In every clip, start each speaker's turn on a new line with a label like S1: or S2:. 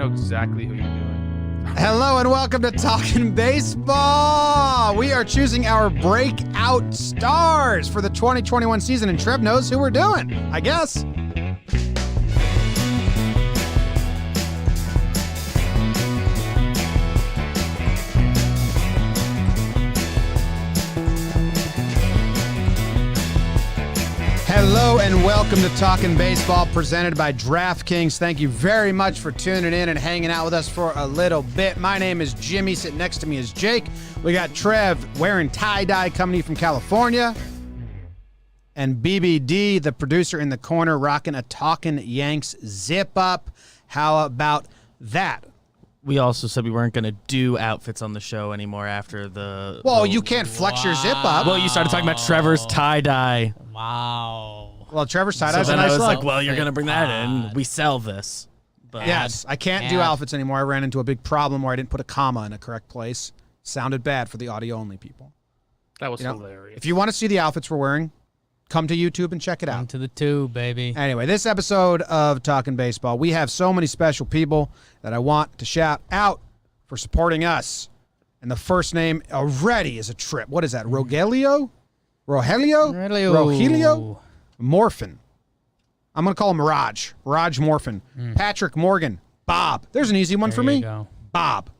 S1: know exactly who you're doing.
S2: Hello and welcome to Talkin Baseball. We are choosing our breakout stars for the 2021 season, and Trev knows who we're doing, I guess. Hello and welcome to Talkin Baseball, presented by DraftKings. Thank you very much for tuning in and hanging out with us for a little bit. My name is Jimmy. Sitting next to me is Jake. We got Trev wearing tie-dye coming to you from California. And BBD, the producer in the corner, rocking a Talkin Yanks zip-up. How about that?
S3: We also said we weren't going to do outfits on the show anymore after the...
S2: Well, you can't flex your zip-up.
S3: Well, you started talking about Trevor's tie-dye.
S4: Wow.
S2: Well, Trevor's tie-dye's
S3: So
S2: a
S3: then I
S2: nice
S3: was
S2: look.
S3: like, well, you're going to bring that in. We sell this. But
S2: Yes, I can't do outfits anymore. I ran into a big problem where I didn't put a comma in a correct place. Sounded bad for the audio-only people.
S1: That was
S2: You know,
S1: hilarious.
S2: If you want to see the outfits we're wearing, come to YouTube and check it out.
S4: Come to the tube, baby.
S2: Anyway, this episode of Talkin Baseball, we have so many special people that I want to shout out for supporting us. And the first name already is a trip. What is that? Rogelio? Rogelio? Morphin. I'm going to call him Raj. Raj Morphin. Patrick Morgan. Bob. There's an easy one for me.
S4: Go.
S2: Bob.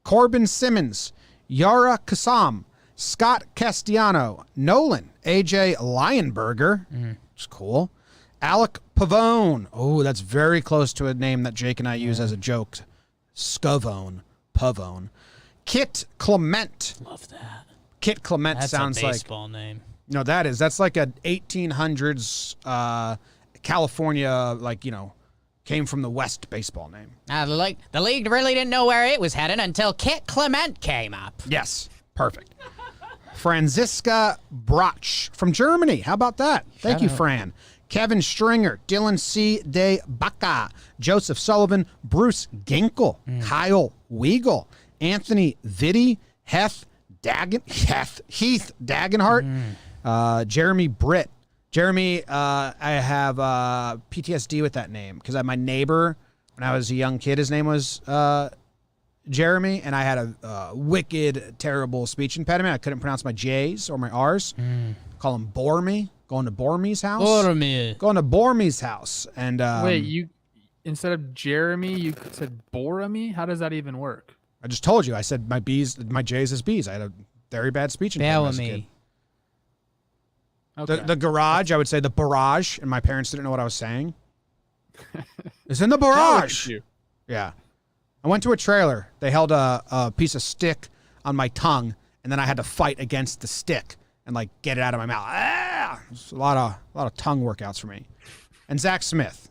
S2: Corbin Simmons. Yara Kassam. Scott Castellano. Nolan. AJ Lionberger. Which is cool. Alec Pavone. Oh, that's very close to a name that Jake and I use as a joke. Scovone. Pavone. Kit Clement.
S4: Love that.
S2: Kit Clement
S4: That's
S2: sounds
S4: a
S2: like...
S4: baseball name.
S2: No, that's like a 1800s California, came from the West baseball name.
S4: The league really didn't know where it was headed until Kit Clement came up.
S2: Yes, perfect. Franziska Brach from Germany. How about that? Thank you, Fran. Kevin Stringer, Dylan C. De Baca, Joseph Sullivan, Bruce Ginkel, Kyle Weigel, Anthony Vitti, Heath Dagenhart, Jeremy Britt. Jeremy, I have PTSD with that name because my neighbor, when I was a young kid, his name was Jeremy, and I had a wicked, terrible speech impediment. I couldn't pronounce my J's or my R's. Call him Bormy. Going to Bormy's house. Going to Bormy's house. And
S1: Wait, you instead of Jeremy, you said Boramy? How does that even work?
S2: I just told you. I said my J's is B's. I had a very bad speech impediment as a kid.
S1: Okay.
S2: The garage, I would say the barrage, and my parents didn't know what I was saying. It's in the barrage. Yeah. I went to a trailer. They held a piece of stick on my tongue, and then I had to fight against the stick and get it out of my mouth. It's a lot of tongue workouts for me. And Zach Smith.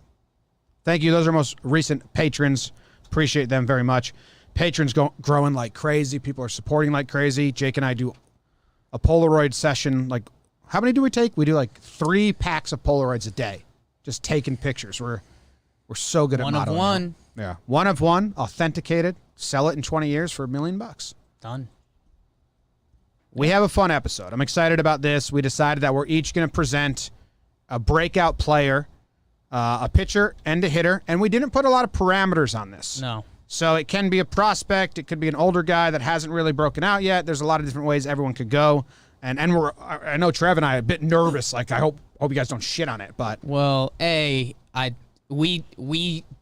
S2: Thank you. Those are most recent patrons. Appreciate them very much. Patrons growing like crazy. People are supporting like crazy. Jake and I do a Polaroid session. How many do we take? We do 3 packs of Polaroids a day. Just taking pictures. We're so good at
S4: One of
S2: modeling.
S4: one.
S2: Yeah. One of one. Authenticated. Sell it in 20 years for $1 million.
S4: Done.
S2: We have a fun episode. I'm excited about this. We decided that we're each going to present a breakout player, a pitcher, and a hitter, and we didn't put a lot of parameters on this.
S4: No.
S2: So it can be a prospect. It could be an older guy that hasn't really broken out yet. There's a lot of different ways everyone could go. And I know Trev and I are a bit nervous. I hope you guys don't shit on it. But
S4: Well, we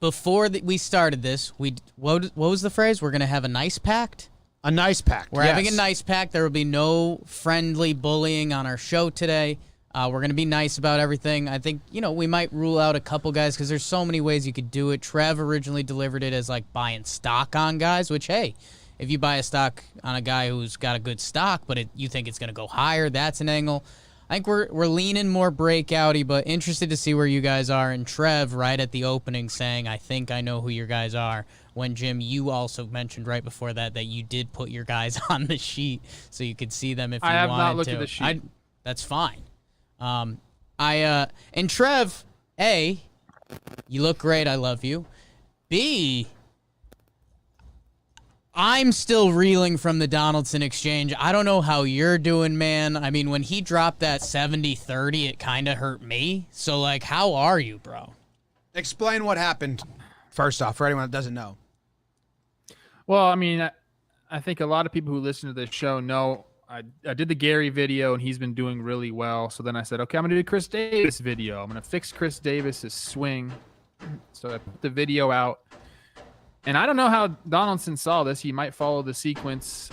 S4: before we started this, what was the phrase? We're gonna have a nice pact.
S2: a nice pact.
S4: We're having a nice pact. There will be no friendly bullying on our show today. We're going to be nice about everything. I think, we might rule out a couple guys because there's so many ways you could do it. Trev originally delivered it as buying stock on guys, which, hey, if you buy a stock on a guy who's got a good stock, but you think it's going to go higher, that's an angle. I think we're leaning more breakouty, but interested to see where you guys are. And Trev, right at the opening, saying, I think I know who your guys are. When, Jim, you also mentioned right before that you did put your guys on the sheet so you could see them if you wanted to.
S1: I have not looked at the sheet.
S4: That's fine. And Trev, A, you look great. I love you. B, I'm still reeling from the Donaldson exchange. I don't know how you're doing, man. I mean, when he dropped that 70-30, it kind of hurt me. So, how are you, bro?
S2: Explain what happened. First off, for anyone that doesn't know.
S1: Well, I mean, I think a lot of people who listen to this show know I did the Gary video, and he's been doing really well. So then I said, okay, I'm going to do the Chris Davis video. I'm going to fix Chris Davis's swing. So I put the video out. And I don't know how Donaldson saw this. He might follow the Sequence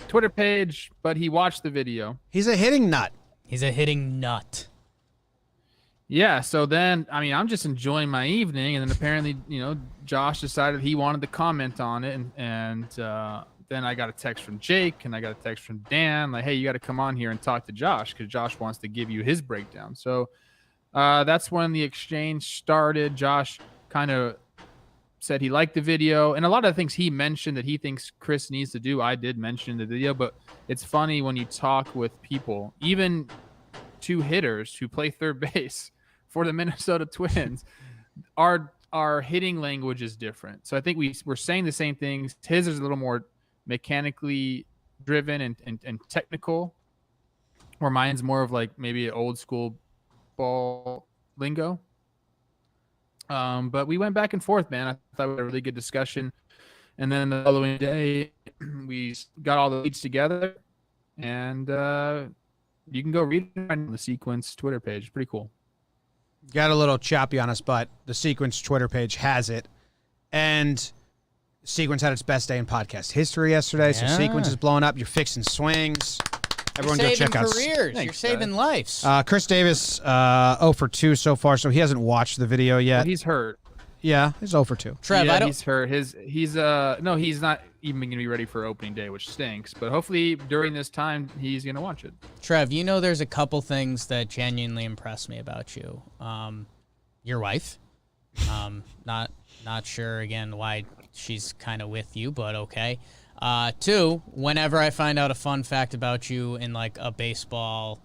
S1: Twitter page, but he watched the video.
S2: He's a hitting nut.
S4: He's a hitting nut.
S1: Yeah, so then, I mean, I'm just enjoying my evening, and then apparently, Josh decided he wanted to comment on it, and then I got a text from Jake, and I got a text from Dan, like, hey, you got to come on here and talk to Josh, because Josh wants to give you his breakdown. So that's when the exchange started. Josh kind of said he liked the video, and a lot of the things he mentioned that he thinks Chris needs to do, I did mention in the video, but it's funny when you talk with people, even two hitters who play third base for the Minnesota Twins, our hitting language is different. So I think we're saying the same things. His is a little more mechanically driven and technical, where mine's more of like maybe an old school ball lingo. But we went back and forth, man. I thought we had a really good discussion. And then the following day, we got all the leads together, and you can go read it on the Sequence Twitter page. It's pretty cool.
S2: Got a little choppy on us, but the Sequence Twitter page has it. And Sequence had its best day in podcast history yesterday, so Sequence is blowing up. You're fixing swings. Everyone
S4: You're
S2: go
S4: saving
S2: check out.
S4: careers.
S1: Thanks,
S4: You're saving lives.
S2: Chris Davis, 0 for 2 so far, so he hasn't watched the video yet.
S1: Well, he's hurt.
S2: Yeah, he's 0 for 2.
S4: Trev,
S1: yeah,
S4: I don't.
S1: he's hurt. He's not even going to be ready for opening day, which stinks. But hopefully during this time, he's going to watch it.
S4: Trev, there's a couple things that genuinely impress me about you. Your wife. Not sure again why she's kind of with you, but okay. 2, whenever I find out a fun fact about you in like a baseball,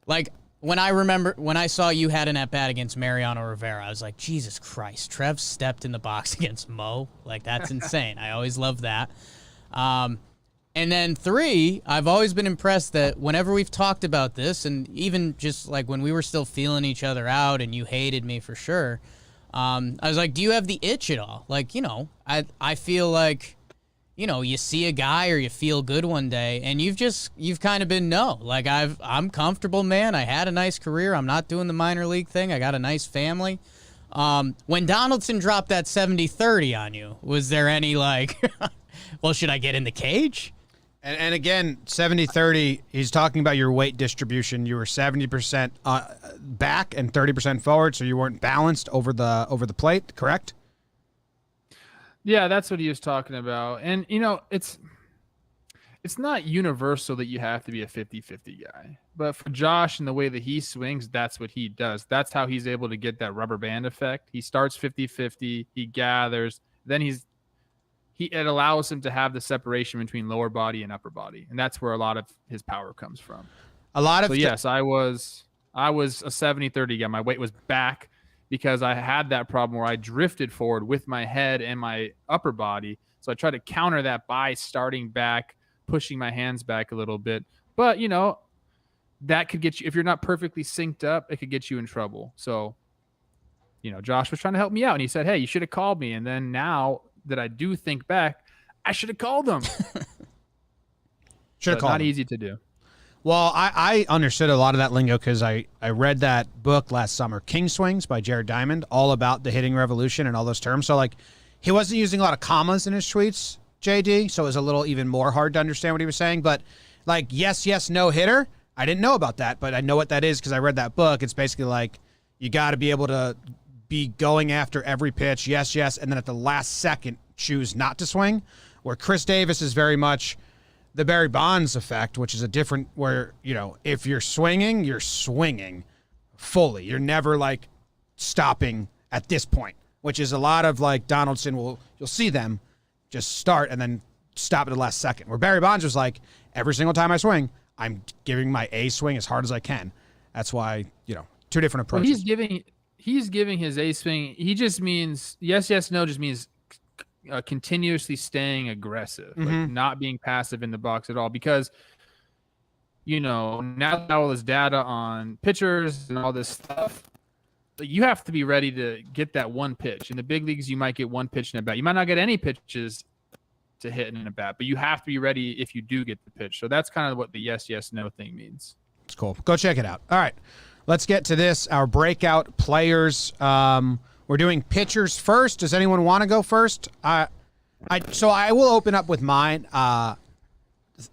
S4: like when I saw you had an at-bat against Mariano Rivera, I was like, Jesus Christ, Trev stepped in the box against Mo. Like, that's insane. I always love that. And then 3, I've always been impressed that whenever we've talked about this, and even just like when we were still feeling each other out and you hated me for sure, I was like, do you have the itch at all? Like, I feel like, you see a guy or you feel good one day, and you've kind of been no. Like, I'm comfortable, man. I had a nice career. I'm not doing the minor league thing. I got a nice family. When Donaldson dropped that 70-30 on you, was there any like, well, should I get in the cage?
S2: And again, 70-30, he's talking about your weight distribution. You were 70% back and 30% forward, so you weren't balanced over the plate, correct?
S1: Yeah, that's what he was talking about. And, it's not universal that you have to be a 50-50 guy. But for Josh and the way that he swings, that's what he does. That's how he's able to get that rubber band effect. He starts 50-50, he gathers, then it allows him to have the separation between lower body and upper body. And that's where a lot of his power comes from. Yes, I was a 70-30 guy. My weight was back, because I had that problem where I drifted forward with my head and my upper body. So I tried to counter that by starting back, pushing my hands back a little bit. But, that could get you, if you're not perfectly synced up, it could get you in trouble. So, Josh was trying to help me out, and he said, hey, you should have called me. And then now that I do think back, I should have called him.
S2: Should have called
S1: Not
S2: him.
S1: easy to do.
S2: Well, I understood a lot of that lingo because I read that book last summer, King Swings by Jared Diamond, all about the hitting revolution and all those terms. So, like, he wasn't using a lot of commas in his tweets, JD, so it was a little even more hard to understand what he was saying. But, like, yes, no hitter, I didn't know about that, but I know what that is because I read that book. It's basically like you got to be able to be going after every pitch, yes, and then at the last second choose not to swing, where Chris Davis is very much the Barry Bonds effect, which is a different where, if you're swinging fully. You're never like stopping at this point, which is a lot of like Donaldson you'll see them just start and then stop at the last second. Where Barry Bonds was like, every single time I swing, I'm giving my A swing as hard as I can. That's why, two different approaches.
S1: Well, he's giving his A swing. He just means yes, no, just means continuously staying aggressive, like not being passive in the box at all. Because, now that all this data on pitchers and all this stuff, you have to be ready to get that one pitch. In the big leagues, you might get one pitch in a bat. You might not get any pitches to hit in a bat, but you have to be ready if you do get the pitch. So that's kind of what the yes, no thing means.
S2: It's cool. Go check it out. All right, let's get to this. Our breakout players. We're doing pitchers first. Does anyone want to go first? So I will open up with mine.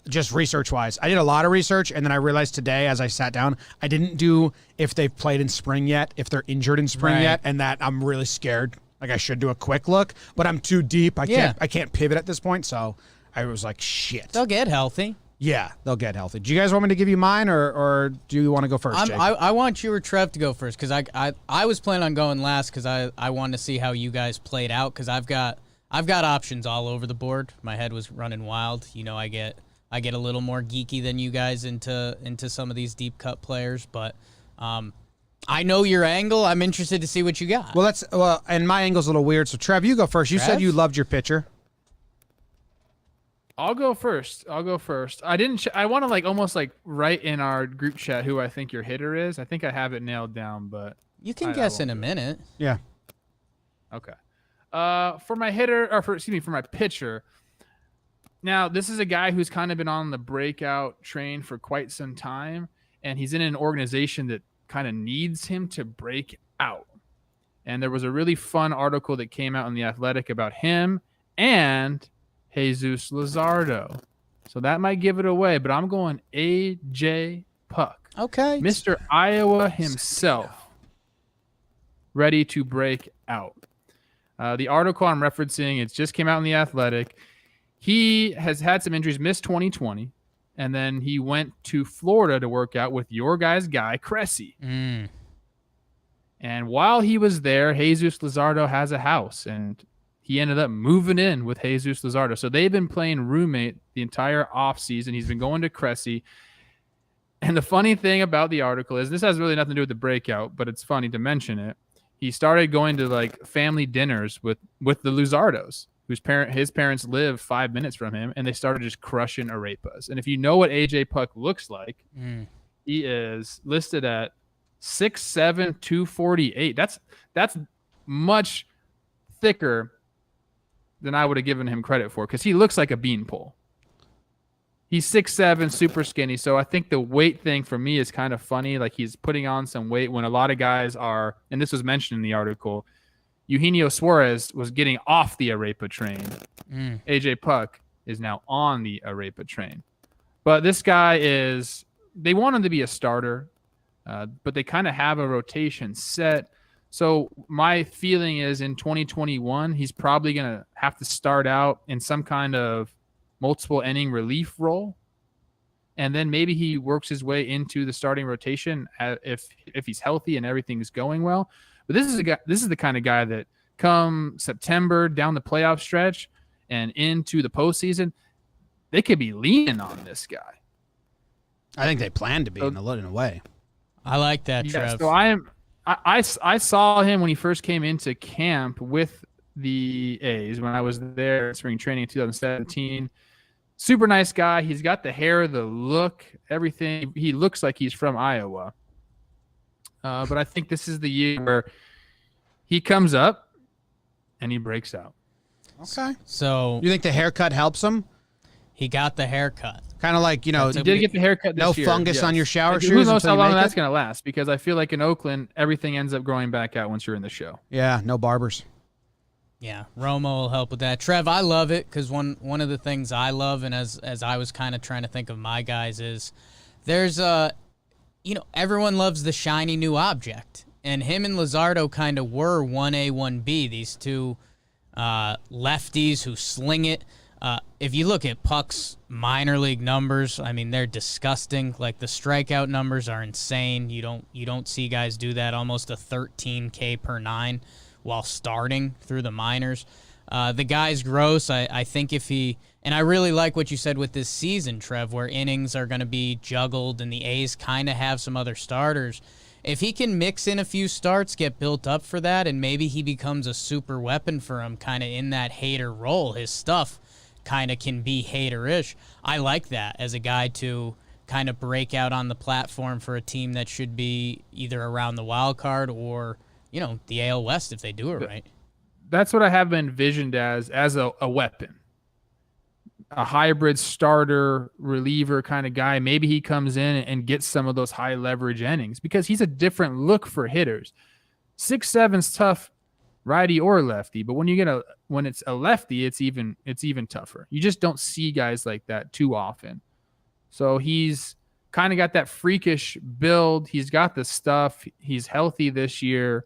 S2: Just research-wise, I did a lot of research, and then I realized today, as I sat down, I didn't do if they've played in spring yet, if they're injured in spring yet, and that I'm really scared. Like I should do a quick look, but I'm too deep. I can't pivot at this point, so I was like, shit.
S4: They'll get healthy.
S2: Yeah, they'll get healthy. Do you guys want me to give you mine, or do you want to go first, Jake?
S4: I want you or Trev to go first, because I was planning on going last because I wanted to see how you guys played out, because I've got options all over the board. My head was running wild. You know, I get a little more geeky than you guys into some of these deep cut players, but I know your angle. I'm interested to see what you got.
S2: Well, and my angle's a little weird. So Trev, you go first. You said you loved your pitcher.
S1: I'll go first. I want to almost write in our group chat who I think your hitter is. I think I have it nailed down, but
S4: you can guess in a minute.
S2: Yeah.
S1: Okay. For my hitter, or for my pitcher. Now, this is a guy who's kind of been on the breakout train for quite some time, and he's in an organization that kind of needs him to break out. And there was a really fun article that came out in The Athletic about him and Jesus Luzardo. So that might give it away, but I'm going AJ Puck.
S4: Okay.
S1: Mr. Iowa himself, ready to break out. The article I'm referencing, it just came out in The Athletic. He has had some injuries, missed 2020, and then he went to Florida to work out with your guys' guy, Cressy. And while he was there, Jesus Luzardo has a house, and he ended up moving in with Jesus Luzardo. So they've been playing roommate the entire offseason. He's been going to Cressy. And the funny thing about the article is, this has really nothing to do with the breakout, but it's funny to mention it. He started going to family dinners with the Luzardos, his parents live 5 minutes from him, and they started just crushing arepas. And if you know what AJ Puck looks like, he is listed at 6'7", 248. That's much thicker than I would have given him credit for, because he looks like a beanpole. He's 6'7", super skinny. So I think the weight thing for me is kind of funny. Like, he's putting on some weight when a lot of guys are, and this was mentioned in the article, Eugenio Suarez was getting off the arepa train. AJ Puck is now on the arepa train. But this guy they want him to be a starter, but they kind of have a rotation set. So my feeling is in 2021, he's probably going to have to start out in some kind of multiple inning relief role. And then maybe he works his way into the starting rotation if he's healthy and everything's going well. But this is the kind of guy that come September, down the playoff stretch and into the postseason, they could be leaning on this guy.
S2: I think they plan to be in a way.
S4: I like that,
S1: yeah,
S4: Trev.
S1: So I saw him when he first came into camp with the A's when I was there at spring training in 2017. Super nice guy. He's got the hair, the look, everything. He looks like he's from Iowa. But I think this is the year where he comes up and he breaks out.
S2: Okay.
S4: So
S2: you think the haircut helps him?
S4: He got the haircut.
S2: Kind of like,
S1: he did get the haircut this year.
S2: No fungus on your shower shoes.
S1: Who knows how long that's going to last? Because I feel like in Oakland, everything ends up growing back out once you're in the show.
S2: Yeah, no barbers.
S4: Yeah, Romo will help with that. Trev, I love it because one of the things I love, and as I was kind of trying to think of my guys, is there's everyone loves the shiny new object. And him and Luzardo kind of were 1A, 1B, these two lefties who sling it. If you look at Puck's minor league numbers, I mean, they're disgusting. Like, the strikeout numbers are insane. You don't see guys do that, almost a 13K per nine while starting through the minors. The guy's gross. I think if he – and I really like what you said with this season, Trev, where innings are going to be juggled and the A's kind of have some other starters. If he can mix in a few starts, get built up for that, and maybe he becomes a super weapon for him kind of in that hater role, his stuff kind of can be hater-ish. I like that as a guy to kind of break out on the platform for a team that should be either around the wild card or the AL West if they do it right.
S1: That's what I have envisioned as a weapon. A hybrid starter reliever kind of guy. Maybe he comes in and gets some of those high leverage innings because he's a different look for hitters. 6'7's tough, righty or lefty, but when it's a lefty, it's even tougher. You just don't see guys like that too often. So he's kind of got that freakish build. He's got the stuff. He's healthy this year,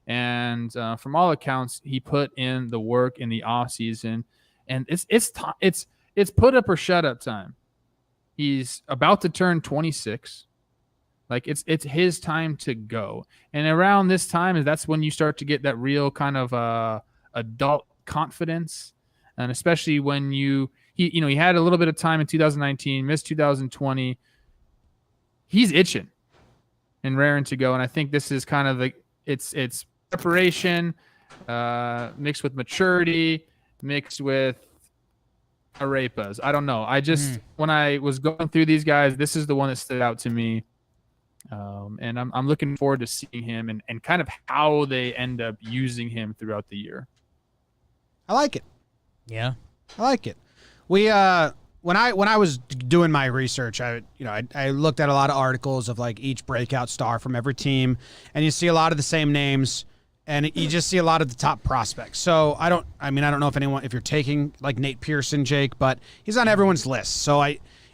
S1: and from all accounts, he put in the work in the off season, and it's put up or shut up time. He's about to turn 26. Like it's his time to go. And around this time, that's when you start to get that real kind of adult confidence. And especially when he had a little bit of time in 2019, missed 2020. He's itching and raring to go. And I think this is kind of it's preparation mixed with maturity, mixed with arepas. I don't know. I just when I was going through these guys, this is the one that stood out to me. And I'm looking forward to seeing him and kind of how they end up using him throughout the year.
S2: I like it.
S4: Yeah,
S2: I like it. We when I was doing my research, I looked at a lot of articles of like each breakout star from every team, and you see a lot of the same names, and you just see a lot of the top prospects. So I don't know if you're taking like Nate Pearson, Jake, but he's on everyone's list. So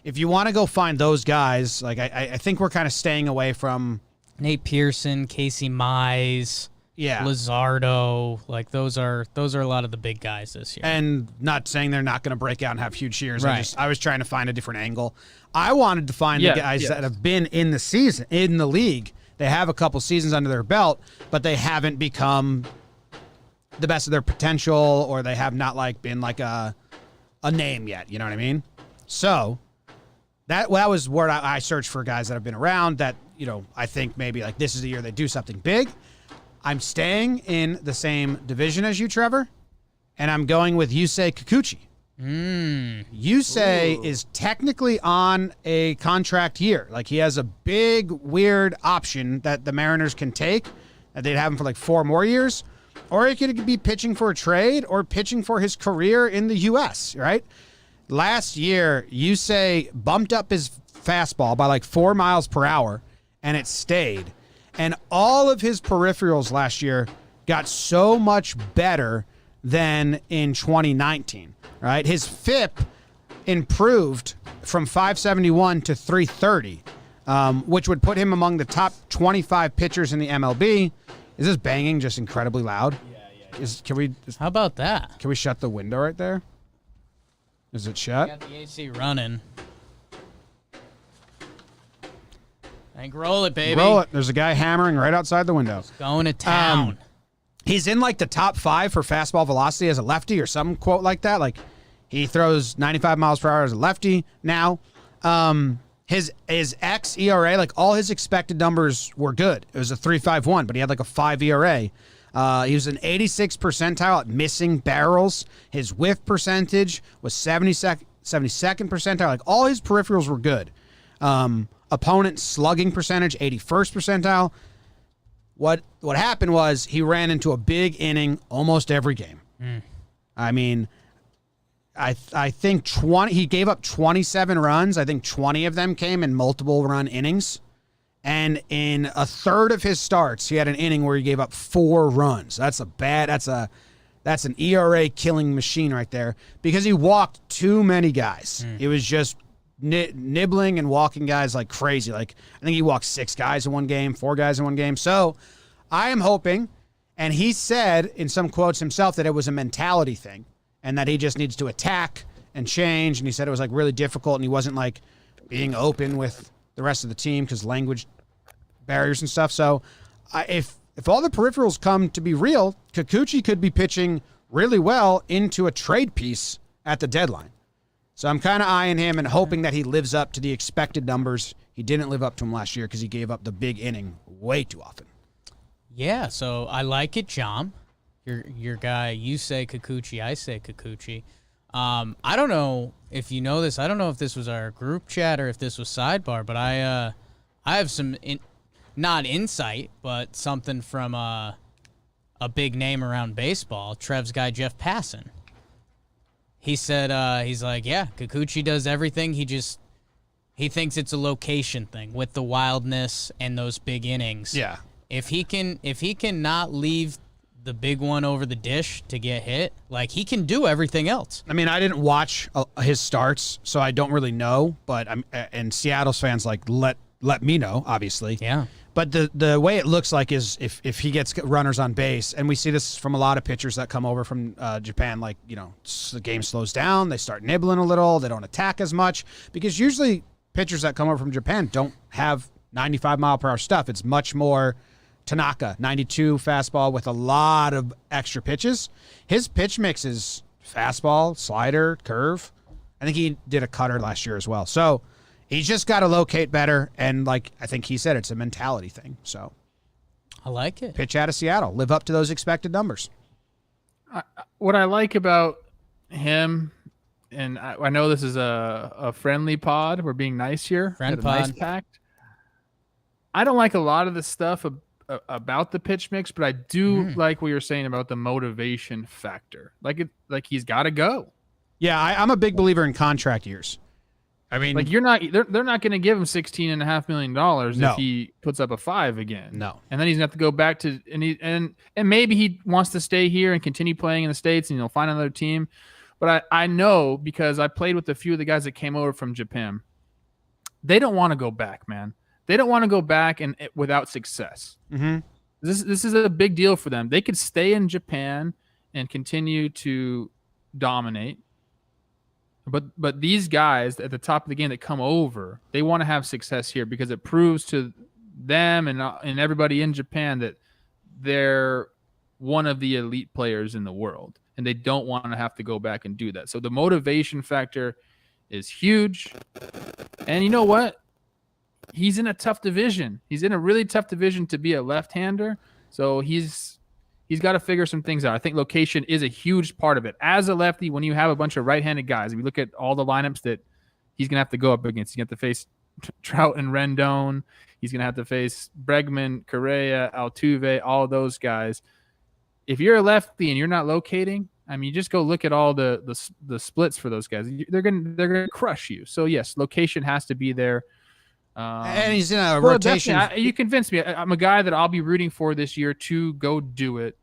S2: if you want to go find those guys, like I think we're kind of staying away from
S4: Nate Pearson, Casey Mize, Luzardo. Like those are a lot of the big guys this year.
S2: And not saying they're not going to break out and have huge years.
S4: Right.
S2: I was trying to find a different angle. I wanted to find the guys that have been in the league. They have a couple seasons under their belt, but they haven't become the best of their potential, or they have not like been like a name yet. You know what I mean? So that was where I searched for guys that have been around that, I think maybe like this is the year they do something big. I'm staying in the same division as you, Trevor, and I'm going with Yusei Kikuchi. Yusei is technically on a contract year. Like he has a big, weird option that the Mariners can take, that they'd have him for like 4 more years, or he could be pitching for a trade or pitching for his career in the U.S., right? Last year, Yusei bumped up his fastball by like 4 miles per hour, and it stayed. And all of his peripherals last year got so much better than in 2019, right? His FIP improved from 571 to 330, which would put him among the top 25 pitchers in the MLB. Is this banging just incredibly loud? Yeah.
S4: How about that?
S2: Can we shut the window right there? Is it shut?
S4: Got the AC running. Roll it, baby.
S2: Roll it. There's a guy hammering right outside the window.
S4: Going to town.
S2: He's in like the top 5 for fastball velocity as a lefty or some quote like that. Like he throws 95 miles per hour as a lefty now. His xERA, like all his expected numbers were good. It was a 3.51, but he had like a 5 ERA. He was an 86th percentile at missing barrels. His whiff percentage was 72nd percentile. Like all his peripherals were good. Opponent slugging percentage, 81st percentile. What happened was he ran into a big inning almost every game. I mean, I think he gave up 27 runs. I think 20 of them came in multiple run innings. And in a third of his starts, he had an inning where he gave up 4 runs. That's an ERA killing machine right there because he walked too many guys. It was just nibbling and walking guys like crazy. Like I think he walked 6 guys in one game, 4 guys in one game. So I am hoping, and he said in some quotes himself that it was a mentality thing and that he just needs to attack and change. And he said it was like really difficult and he wasn't like being open with the rest of the team because language barriers and stuff. So if all the peripherals come to be real, Kikuchi could be pitching really well into a trade piece at the deadline. So I'm kind of eyeing him and hoping that he lives up to the expected numbers. He didn't live up to them last year because he gave up the big inning way too often.
S4: Yeah, so I like it, John. Your guy, you say Kikuchi, I say Kikuchi. I don't know if you know this. I don't know if this was our group chat or if this was sidebar, but I have some not insight, but something from a big name around baseball, Trev's guy Jeff Passan. He said, he's like, yeah, Kikuchi does everything. He thinks it's a location thing with the wildness and those big innings.
S2: Yeah.
S4: If he can not leave the big one over the dish to get hit, like, he can do everything else.
S2: I mean, I didn't watch his starts, so I don't really know. But and Seattle's fans like let me know, obviously.
S4: Yeah.
S2: But the way it looks like is if he gets runners on base, and we see this from a lot of pitchers that come over from Japan, like, the game slows down, they start nibbling a little, they don't attack as much, because usually pitchers that come over from Japan don't have 95-mile-per-hour stuff. It's much more Tanaka, 92 fastball with a lot of extra pitches. His pitch mix is fastball, slider, curve. I think he did a cutter last year as well. So he's just got to locate better, and like I think he said, it's a mentality thing. So
S4: I like it.
S2: Pitch out of Seattle. Live up to those expected numbers.
S1: What I like about him, and I know this is a friendly pod. We're being nice here.
S4: Friend
S1: Nice
S4: pod.
S1: pact. I don't like a lot of the stuff about the pitch mix, but I do like what you're saying about the motivation factor. Like he's got to go.
S2: Yeah, I'm a big believer in contract years. I mean,
S1: Like they're not going to give him $16.5 million if he puts up a 5 again.
S2: No.
S1: And then he's going to have to go back to and maybe he wants to stay here and continue playing in the States and find another team. But I know, because I played with a few of the guys that came over from Japan. They don't want to go back, man. They don't want to go back and without success.
S2: Mm-hmm.
S1: This is a big deal for them. They could stay in Japan and continue to dominate. But these guys at the top of the game that come over, they want to have success here because it proves to them and everybody in Japan that they're one of the elite players in the world, and they don't want to have to go back and do that. So the motivation factor is huge. And you know what? He's in a tough division. He's in a really tough division to be a left-hander. So he's got to figure some things out. I think location is a huge part of it. As a lefty, when you have a bunch of right-handed guys, if you look at all the lineups that he's going to have to go up against, he's going to have to face Trout and Rendon. He's going to have to face Bregman, Correa, Altuve, all of those guys. If you're a lefty and you're not locating, I mean, you just go look at all the splits for those guys. They're going to crush you. So, yes, location has to be there.
S2: And he's in a rotation.
S1: You convinced me. I'm a guy that I'll be rooting for this year to go do it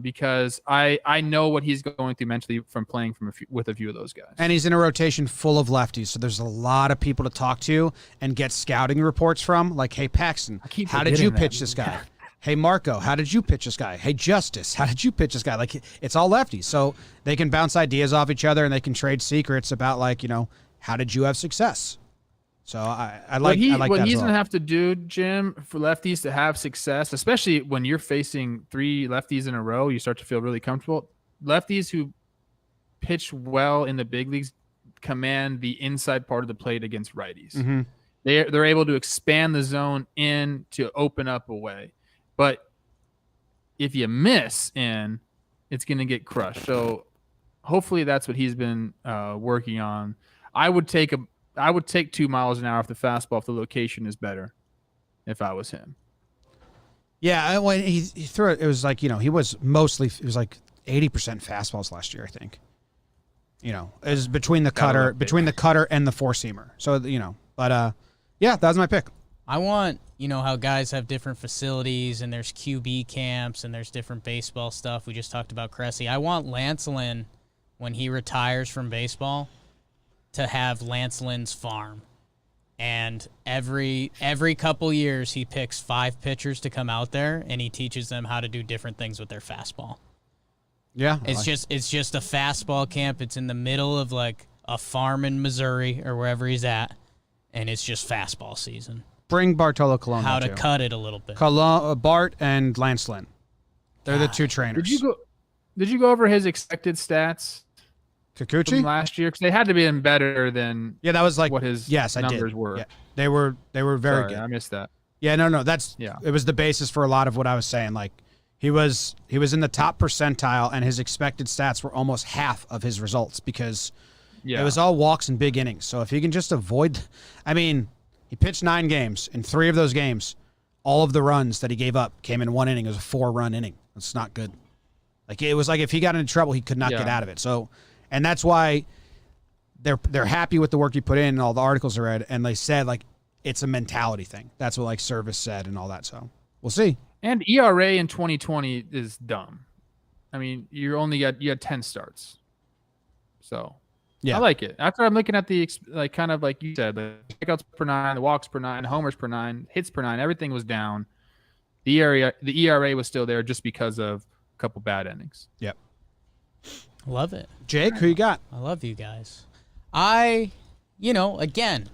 S1: because I know what he's going through mentally from playing with a few of those guys.
S2: And he's in a rotation full of lefties, so there's a lot of people to talk to and get scouting reports from. Like, hey, Paxton, how did you pitch this guy? Hey, Marco, how did you pitch this guy? Hey, Justice, how did you pitch this guy? Like, it's all lefties, so they can bounce ideas off each other and they can trade secrets about, like, how did you have success? So I like that.
S1: What he's going to have to do, Jim, for lefties to have success, especially when you're facing 3 lefties in a row, you start to feel really comfortable. Lefties who pitch well in the big leagues command the inside part of the plate against righties.
S2: Mm-hmm.
S1: They're able to expand the zone in to open up a way. But if you miss in, it's going to get crushed. So hopefully that's what he's been working on. I would take 2 miles an hour off the fastball if the location is better, if I was him.
S2: Yeah, when he threw it, it was like, he was mostly, it was like 80% fastballs last year, I think. It was between the cutter and the four-seamer. So, but yeah, that was my pick.
S4: I want, how guys have different facilities and there's QB camps and there's different baseball stuff. We just talked about Cressy. I want Lance Lynn, when he retires from baseball, to have Lance Lynn's farm. And every couple years he picks 5 pitchers to come out there and he teaches them how to do different things with their fastball.
S2: Yeah.
S4: It's just a fastball camp. It's in the middle of like a farm in Missouri or wherever he's at, and it's just fastball season.
S2: Bring Bartolo Colon.
S4: How to cut it a little bit.
S2: Bart and Lance Lynn. They're the 2 trainers.
S1: Did you go over his expected stats?
S2: Kikuchi?
S1: From last year, because they had to be better than
S2: that was like
S1: what his numbers were.
S2: Yeah, they were very good.
S1: I missed that.
S2: Yeah, no, it was the basis for a lot of what I was saying. Like he was in the top percentile, and his expected stats were almost half of his results because it was all walks and big innings. So if he can just avoid, he pitched 9 games. In 3 of those games, all of the runs that he gave up came in 1 inning. It was a 4-run inning. It's not good. Like it was like if he got into trouble, he could not get
S1: Yeah.
S2: out of it. So, and that's why they're happy with the work you put in and all the articles I read, and they said like it's a mentality thing. That's what like Service said and all that. So we'll see.
S1: And ERA in 2020 is dumb. I mean, you had 10 starts. So
S2: Yeah.
S1: I like it. After I'm looking at the like kind of like you said, the strikeouts per 9, the walks per 9, homers per 9, hits per 9, everything was down. The ERA was still there just because of a couple bad innings.
S2: Yep.
S4: Love it.
S2: Jake, who you got?
S4: I love you guys. Again,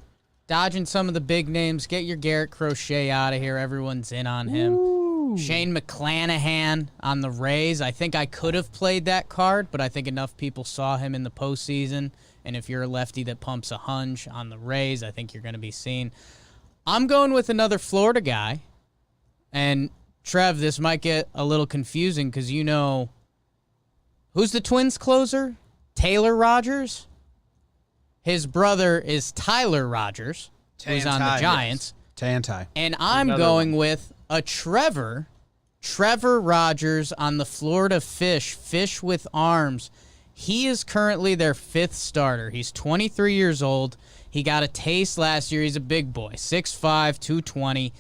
S4: dodging some of the big names. Get your Garrett Crochet out of here. Everyone's in on him.
S2: Ooh.
S4: Shane McClanahan on the Rays. I think I could have played that card, but I think enough people saw him in the postseason. And if you're a lefty that pumps a hunch on the Rays, I think you're going to be seen. I'm going with another Florida guy. And, Trev, this might get a little confusing because who's the Twins closer? Taylor Rogers? His brother is Tyler Rogers, who's on the Giants.
S2: Tay and Ty.
S4: And I'm
S1: Another
S4: going with a Trevor Rogers on the Florida Fish with arms. He is currently their 5th starter. He's 23 years old. He got a taste last year. He's a big boy, 6'5", 220,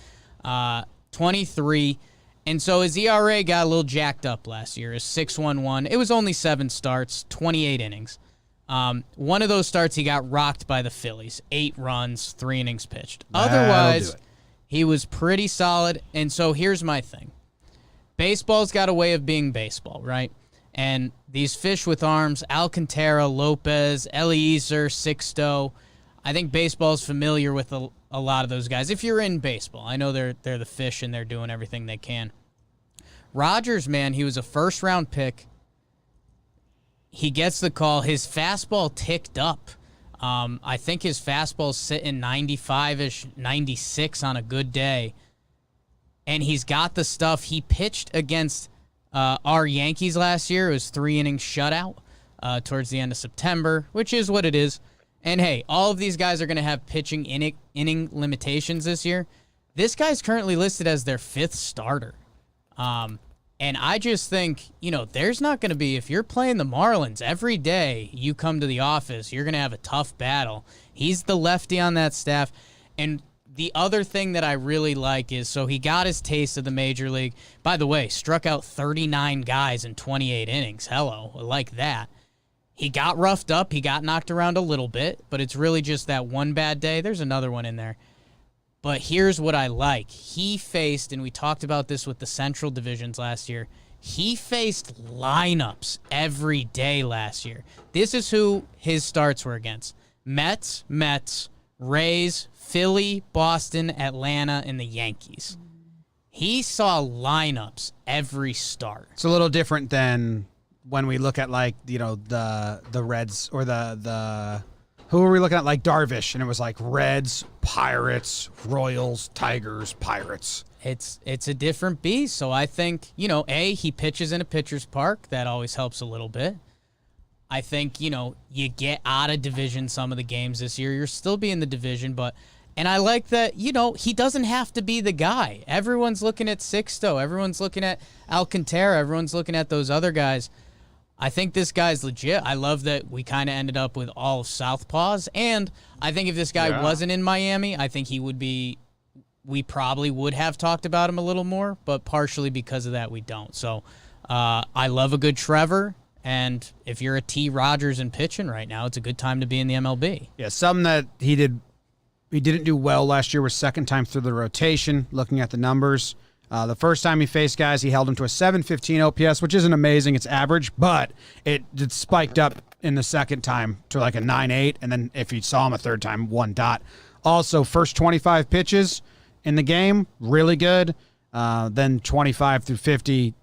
S4: 23. And so his ERA got a little jacked up last year. His 6.11. It was only 7 starts, 28 innings. One of those starts, he got rocked by the Phillies. 8 runs, 3 innings pitched. Otherwise, he was pretty solid. And so here's my thing. Baseball's got a way of being baseball, right? And these fish with arms, Alcantara, Lopez, Eliezer, Sixto, I think baseball's familiar with a lot of those guys. If you're in baseball, I know they're the fish and they're doing everything they can. Rogers, man, he was a first-round pick. He gets the call. His fastball ticked up. I think his fastball's sitting 95-ish, 96 on a good day. And he's got the stuff. He pitched against our Yankees last year. It was 3-inning shutout towards the end of September, which is what it is. And, hey, all of these guys are going to have pitching inning limitations this year. This guy's currently listed as their 5th starter. And I just think, there's not going to be, if you're playing the Marlins every day, you come to the office, you're going to have a tough battle. He's the lefty on that staff. And the other thing that I really like is, so he got his taste of the major league. By the way, struck out 39 guys in 28 innings. Hello, I like that. He got roughed up. He got knocked around a little bit, but it's really just that one bad day. There's another one in there. But here's what I like. He faced, and we talked about this with the Central divisions last year, he faced lineups every day last year. This is who his starts were against. Mets, Rays, Philly, Boston, Atlanta, and the Yankees. He saw lineups every start.
S2: It's a little different than when we look at the Reds or the who were we looking at, like Darvish, and it was like Reds, Pirates, Royals, Tigers, Pirates.
S4: It's a different beast. So I think, he pitches in a pitcher's park. That always helps a little bit. I think, you get out of division some of the games this year. You're still be in the division, and I like that, he doesn't have to be the guy. Everyone's looking at Sixto. Everyone's looking at Alcantara. Everyone's looking at those other guys. I think this guy's legit. I love that we kind of ended up with all Southpaws. And I think if this guy wasn't in Miami, I think we probably would have talked about him a little more, but partially because of that, we don't. So I love a good Trevor. And if you're a T. Rogers and pitching right now, it's a good time to be in the MLB.
S2: Yeah, something that he didn't do well last year was second time through the rotation, looking at the numbers. The first time he faced guys, he held them to a 715 OPS, which isn't amazing. It's average, but it spiked up in the second time to like a 9.8, and then if he saw him a third time, 1 dot. Also, first 25 pitches in the game, really good. Then 25 through 50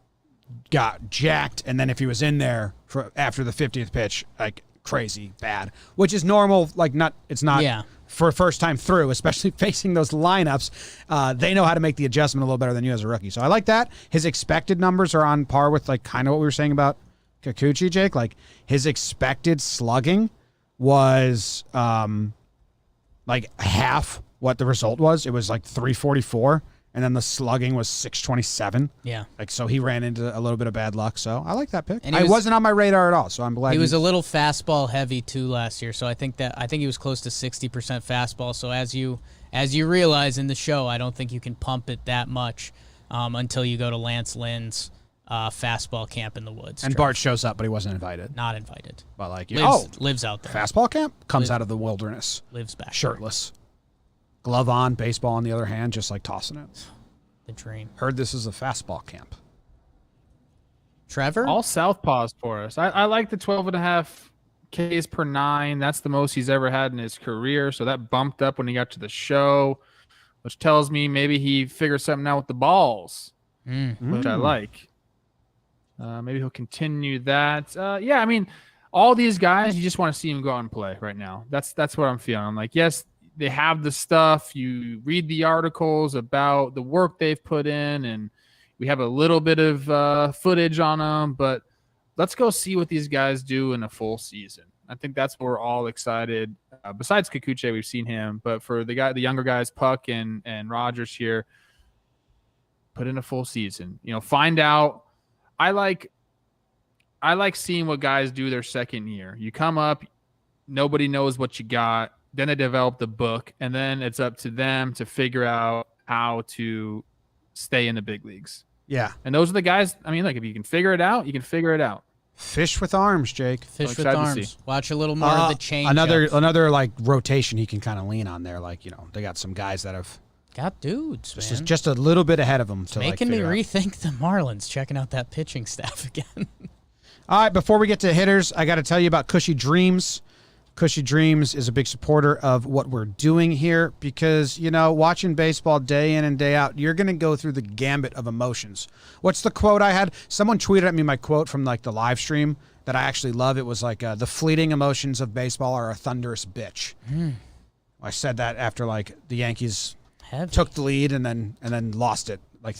S2: got jacked, and then if he was in there after the 50th pitch, like crazy bad, which is normal. It's not for a first time through, especially facing those lineups. They know how to make the adjustment a little better than you as a rookie. So I like that. His expected numbers are on par with kind of what we were saying about Kikuchi, Jake. Like his expected slugging was half what the result was. It was like 344. and then the slugging was 627.
S4: Yeah.
S2: Like, so he ran into a little bit of bad luck. So I like that pick.
S4: And
S2: I wasn't on my radar at all. So I'm glad
S4: he was a little fastball heavy too last year. So I think he was close to 60% fastball. So as you realize in the show, I don't think you can pump it that much until you go to Lance Lynn's fastball camp in the woods.
S2: And Bart shows up, but he wasn't invited.
S4: Not invited.
S2: But like,
S4: Lives out there.
S2: Fastball camp comes out of the wilderness.
S4: Lives back.
S2: Shirtless. Glove on, baseball on the other hand, just like tossing it.
S4: The dream.
S2: Heard this is a fastball camp.
S4: Trevor?
S1: All southpaws for us. I like the 12.5 Ks per 9. That's the most he's ever had in his career. So that bumped up when he got to the show, which tells me maybe he figured something out with the balls, which I like. Maybe he'll continue that. Yeah, I mean, all these guys, you just want to see him go out and play right now. That's what I'm feeling. I'm like, yes, they have the stuff. You read the articles about the work they've put in, and we have a little bit of footage on them, but let's go see what these guys do in a full season. I think that's what we're all excited. Besides Kikuchi, we've seen him, but for the younger guys, Puck and Rogers here, put in a full season. Find out. I like seeing what guys do their second year. You come up, nobody knows what you got. Then they develop the book, and then it's up to them to figure out how to stay in the big leagues.
S2: Yeah.
S1: And those are the guys. I mean, like, if you can figure it out, you can figure it out.
S2: Fish with arms, Jake.
S4: Fish with arms. Watch a little more of the change.
S2: Another like rotation he can kind of lean on there. Like, they got some guys that have
S4: got dudes, man.
S2: Just a little bit ahead of them.
S4: It's making me rethink the Marlins, checking out that pitching staff again.
S2: All right, before we get to hitters, I got to tell you about Cushy Dreams. Cushy Dreams is a big supporter of what we're doing here because, watching baseball day in and day out, you're going to go through the gambit of emotions. What's the quote I had? Someone tweeted at me my quote from like the live stream that I actually love. It was like, the fleeting emotions of baseball are a thunderous bitch. I said that after like the Yankees took the lead and then lost it like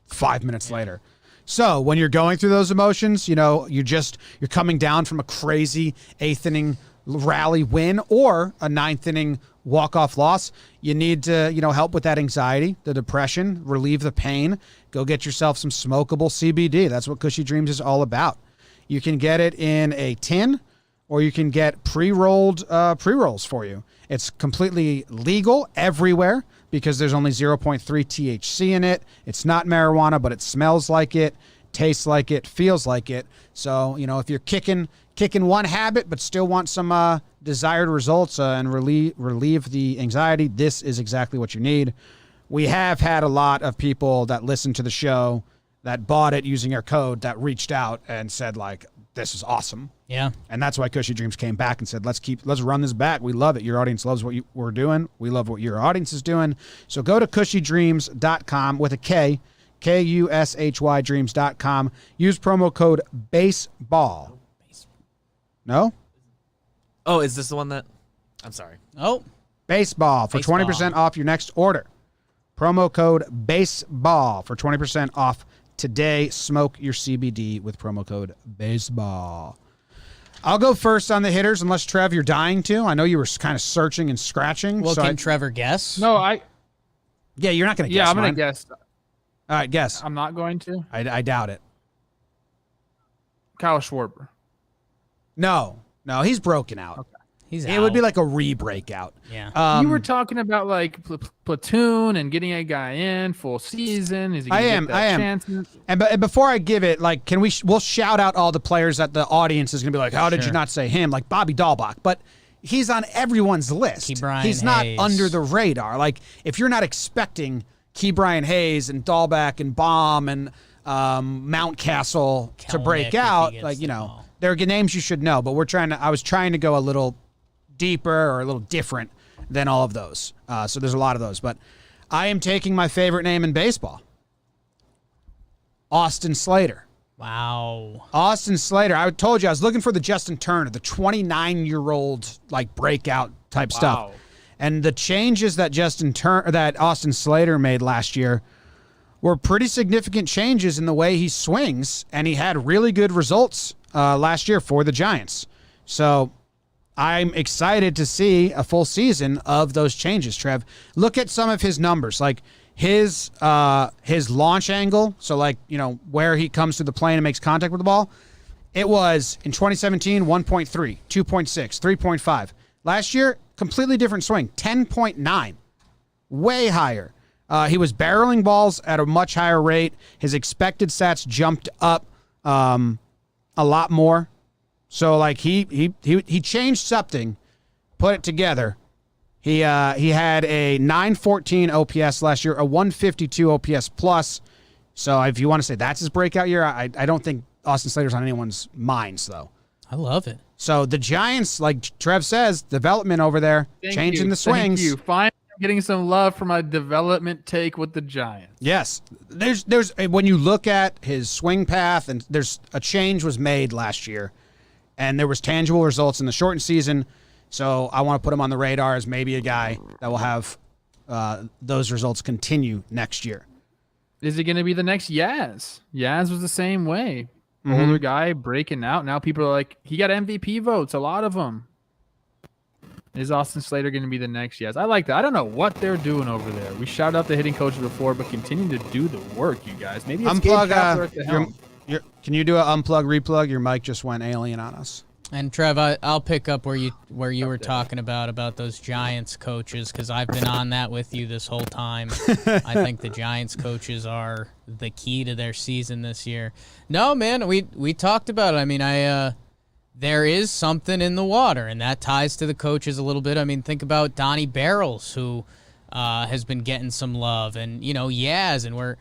S2: 5 minutes later. So when you're going through those emotions, you're coming down from a crazy 8th inning rally win or a 9th inning walk-off loss. You need to, help with that anxiety, the depression, relieve the pain. Go get yourself some smokable CBD. That's what Cushy Dreams is all about. You can get it in a tin or you can get pre-rolled pre-rolls for you. It's completely legal everywhere because there's only 0.3 THC in it. It's not marijuana, but it smells like it, tastes like it, feels like it. So, if you're kicking one habit but still want some desired results and relieve the anxiety, this is exactly what you need. We have had a lot of people that listen to the show that bought it using our code that reached out and said, like, this is awesome.
S4: Yeah.
S2: And that's why Cushy Dreams came back and said, let's run this back. We love it. Your audience loves what we're doing. We love what your audience is doing. So go to cushydreams.com with a K, KUSHY dreams.com. Use promo code BASEBALL. No?
S3: Oh, is this the one that... I'm sorry.
S4: Oh.
S2: Baseball for 20% off your next order. Promo code BASEBALL for 20% off today. Smoke your CBD with promo code BASEBALL. I'll go first on the hitters, unless, Trev, you're dying to. I know you were kind of searching and scratching.
S4: Well, can Trevor guess?
S1: No,
S2: Yeah, you're not going to guess.
S1: Yeah, I'm going to guess.
S2: All right, guess.
S1: I'm not going to.
S2: I doubt it.
S1: Kyle Schwarber.
S2: No, he's broken out.
S1: Okay.
S2: It would be like a re-breakout.
S4: Yeah.
S1: You were talking about like platoon and getting a guy in full season. Is he gonna get that chance?
S2: And before I give it, like, we'll shout out all the players that the audience is going to be like, how did you not say him? Like Bobby Dahlbach, but he's on everyone's list. He's not under the radar. Like, if you're not expecting Ke'Bryan Hayes and Dahlbach and Baum and Mountcastle to break out, like, there are names you should know, but I was trying to go a little deeper or a little different than all of those. So there's a lot of those, but I am taking my favorite name in baseball. Austin Slater.
S4: Wow.
S2: Austin Slater. I told you I was looking for the Justin Turner, the 29-year-old like breakout type stuff. And the changes that Austin Slater made last year were pretty significant changes in the way he swings, and he had really good results last year for the Giants. So I'm excited to see a full season of those changes, Trev. Look at some of his numbers. Like, his launch angle, so like, where he comes to the plane and makes contact with the ball, it was in 2017 1.3, 2.6, 3.5. Last year, completely different swing, 10.9, way higher. He was barreling balls at a much higher rate. His expected stats jumped up a lot more. So like he changed something, put it together. He had a 914 OPS last year, a 152 OPS plus. So if you want to say that's his breakout year, I don't think Austin Slater's on anyone's minds though.
S4: I love it.
S2: So the Giants, like Trev says, development over there, changing the swings.
S1: Thank you. Finally getting some love for my development take with the Giants.
S2: Yes. There's when you look at his swing path, and there's a change was made last year, and there was tangible results in the shortened season. So I want to put him on the radar as maybe a guy that will have those results continue next year.
S1: Is he going to be the next Yaz? Yaz was the same way. Older guy breaking out. Now people are like, he got MVP votes, a lot of them. Is Austin Slater going to be the next Yaz? I like that. I don't know what they're doing over there. We shouted out the hitting coaches before, but continue to do the work, you guys. Maybe it's
S2: unplug.
S1: at the helm.
S2: Can you do an unplug, replug? Your mic just went alien on us.
S4: And Trev, I'll pick up where you were talking about those Giants coaches, because I've been on that with you this whole time. I think the Giants coaches are the key to their season this year. No, man, we talked about it. I mean, there is something in the water, and that ties to the coaches a little bit. I mean, think about Donnie Barrels, who has been getting some love, and Yaz, and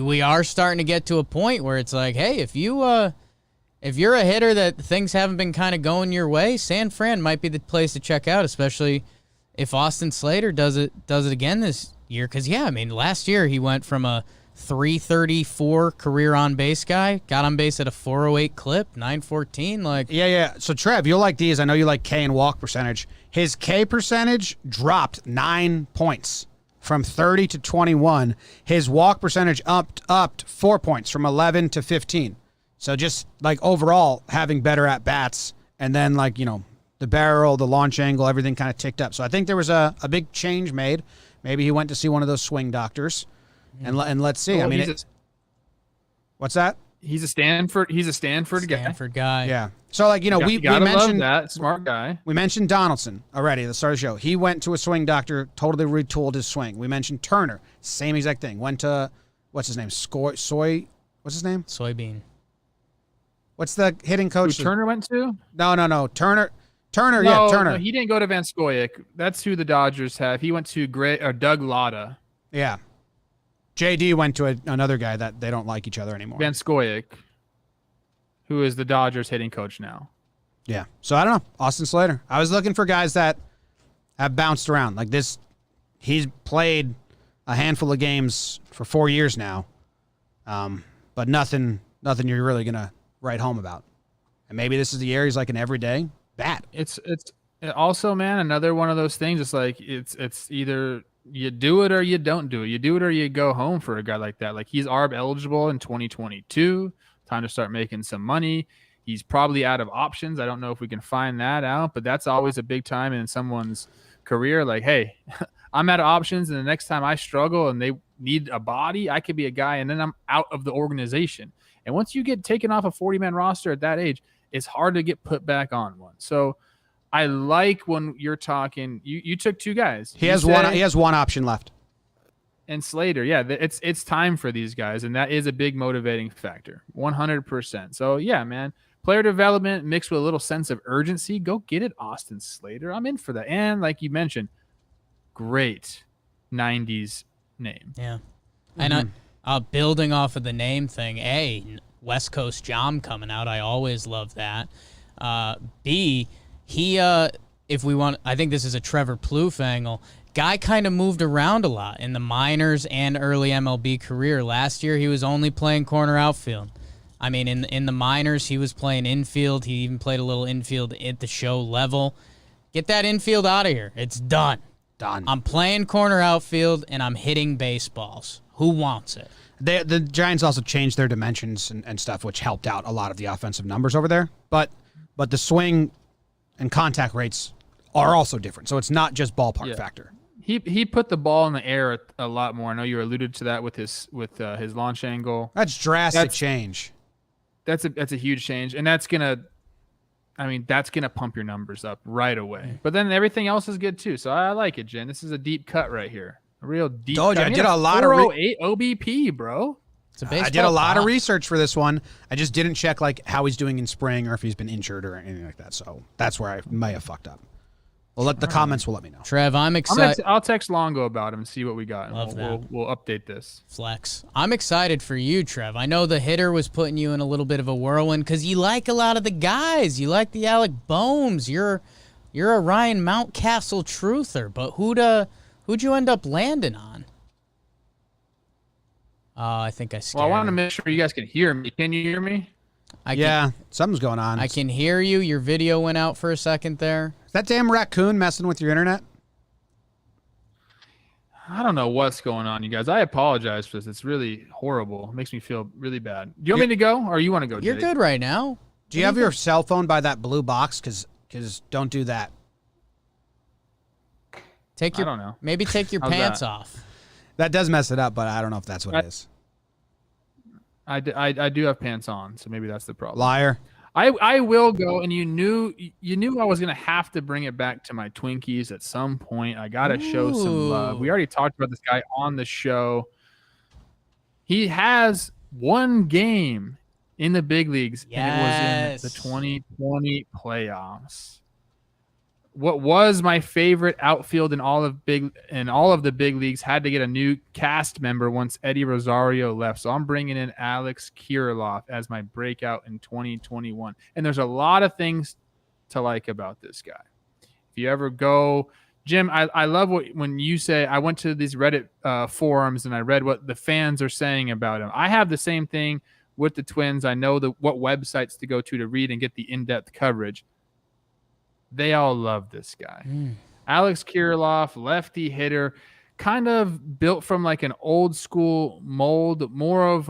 S4: we are starting to get to a point where it's like, hey, if you're a hitter that things haven't been kind of going your way, San Fran might be the place to check out, especially if Austin Slater does it again this year. Because, I mean, last year he went from a 334 career on-base guy, got on base at a 408 clip, 914.
S2: Yeah. So, Trev, you'll like these. I know you like K and walk percentage. His K percentage dropped 9 points from 30 to 21. His walk percentage upped 4 points from 11 to 15. So just like overall having better at bats, and then the barrel, the launch angle, everything kind of ticked up. So I think there was a big change made. Maybe he went to see one of those swing doctors, and let's see.
S1: Well,
S2: what's that?
S1: He's a Stanford guy.
S4: Stanford guy.
S2: Yeah. So we mentioned
S1: that smart guy.
S2: We mentioned Donaldson already at the start of the show. He went to a swing doctor, totally retooled his swing. We mentioned Turner, same exact thing. Went to what's his name? What's his name?
S4: Soybean.
S2: What's the hitting coach?
S1: Who Turner went to?
S2: No. Turner.
S1: No,
S2: Turner.
S1: No, he didn't go to Van Scoyoc. That's who the Dodgers have. He went to Doug Lotta.
S2: Yeah. JD went to another guy that they don't like each other anymore.
S1: Van Scoyoc, who is the Dodgers hitting coach now.
S2: Yeah. So I don't know. Austin Slater. I was looking for guys that have bounced around like this. He's played a handful of games for 4 years now, but nothing you're really gonna write home about. And maybe this is the year he's like an everyday bat.
S1: It's also, man, another one of those things. It's like it's either you do it or you don't do it. You do it or you go home for a guy like that. Like, he's ARB eligible in 2022. Time to start making some money. He's probably out of options. I don't know if we can find that out, but that's always a big time in someone's career. Like, hey, I'm out of options, and the next time I struggle and they need a body, I could be a guy, and then I'm out of the organization. And once you get taken off a 40-man roster at that age, it's hard to get put back on one. So I like when you're talking. You took two guys.
S2: He has one option left.
S1: And Slater, yeah, it's time for these guys, and that is a big motivating factor, 100%. So yeah, man, player development mixed with a little sense of urgency. Go get it, Austin Slater. I'm in for that. And like you mentioned, great 90s name.
S4: Yeah, and building off of the name thing, West Coast Jom coming out. I always love that. B, he if we want, I think this is a Trevor Plouffe angle. Guy kind of moved around a lot in the minors and early MLB career. Last year, he was only playing corner outfield. I mean, in the minors, he was playing infield. He even played a little infield at the show level. Get that infield out of here. It's done.
S2: Done.
S4: I'm playing corner outfield, and I'm hitting baseballs. Who wants it?
S2: The Giants also changed their dimensions and stuff, which helped out a lot of the offensive numbers over there. But the swing and contact rates are also different. So it's not just ballpark factor.
S1: He put the ball in the air a lot more. I know you alluded to that with his launch angle.
S2: That's drastic change.
S1: That's a huge change, and that's gonna pump your numbers up right away. But then everything else is good too. So I like it, Jen. This is a deep cut right here. A real deep cut.
S2: I did a lot of
S1: 408 OBP, bro.
S2: I did a lot of research for this one. I just didn't check like how he's doing in spring or if he's been injured or anything like that. So that's where I may have fucked up. Well, the comments will let me know.
S4: Trev, I'm excited.
S1: I'll text Longo about him and see what we got.
S4: Love that.
S1: We'll update this.
S4: Flex. I'm excited for you, Trev. I know the hitter was putting you in a little bit of a whirlwind because you like a lot of the guys. You like the Alec Bohms. You're a Ryan Mountcastle truther. But who'd you end up landing on? I think I scared
S1: Well, I want to make sure you guys can hear me. Can you hear me?
S2: Something's going on.
S4: I can hear you. Your video went out for a second there.
S2: Is that damn raccoon messing with your internet?
S1: I don't know what's going on, you guys. I apologize for this. It's really horrible. It makes me feel really bad. Do you want me to go, or you want to go,
S4: You're
S1: Jake?
S4: good right now.
S2: Do you have your cell phone by that blue box? Because don't do that.
S1: I don't know.
S4: Maybe take your
S1: How's
S4: pants
S1: that?
S4: off.
S2: That does mess it up, but I don't know if that's what it is.
S1: I do have pants on, so maybe that's the problem.
S2: Liar.
S1: I will go, and you knew I was gonna have to bring it back to my Twinkies at some point. I gotta show some love. We already talked about this guy on the show. He has one game in the big leagues, and it was in the 2020 playoffs. What was my favorite outfield in all of the big leagues had to get a new cast member once Eddie Rosario left. So I'm bringing in Alex Kiriloff as my breakout in 2021. And there's a lot of things to like about this guy. If you ever go, Jim, I love when you say I went to these Reddit forums and I read what the fans are saying about him. I have the same thing with the Twins. I know what websites to go to read and get the in-depth coverage. They all love this guy. Alex Kiriloff, lefty hitter, kind of built from like an old school mold, more of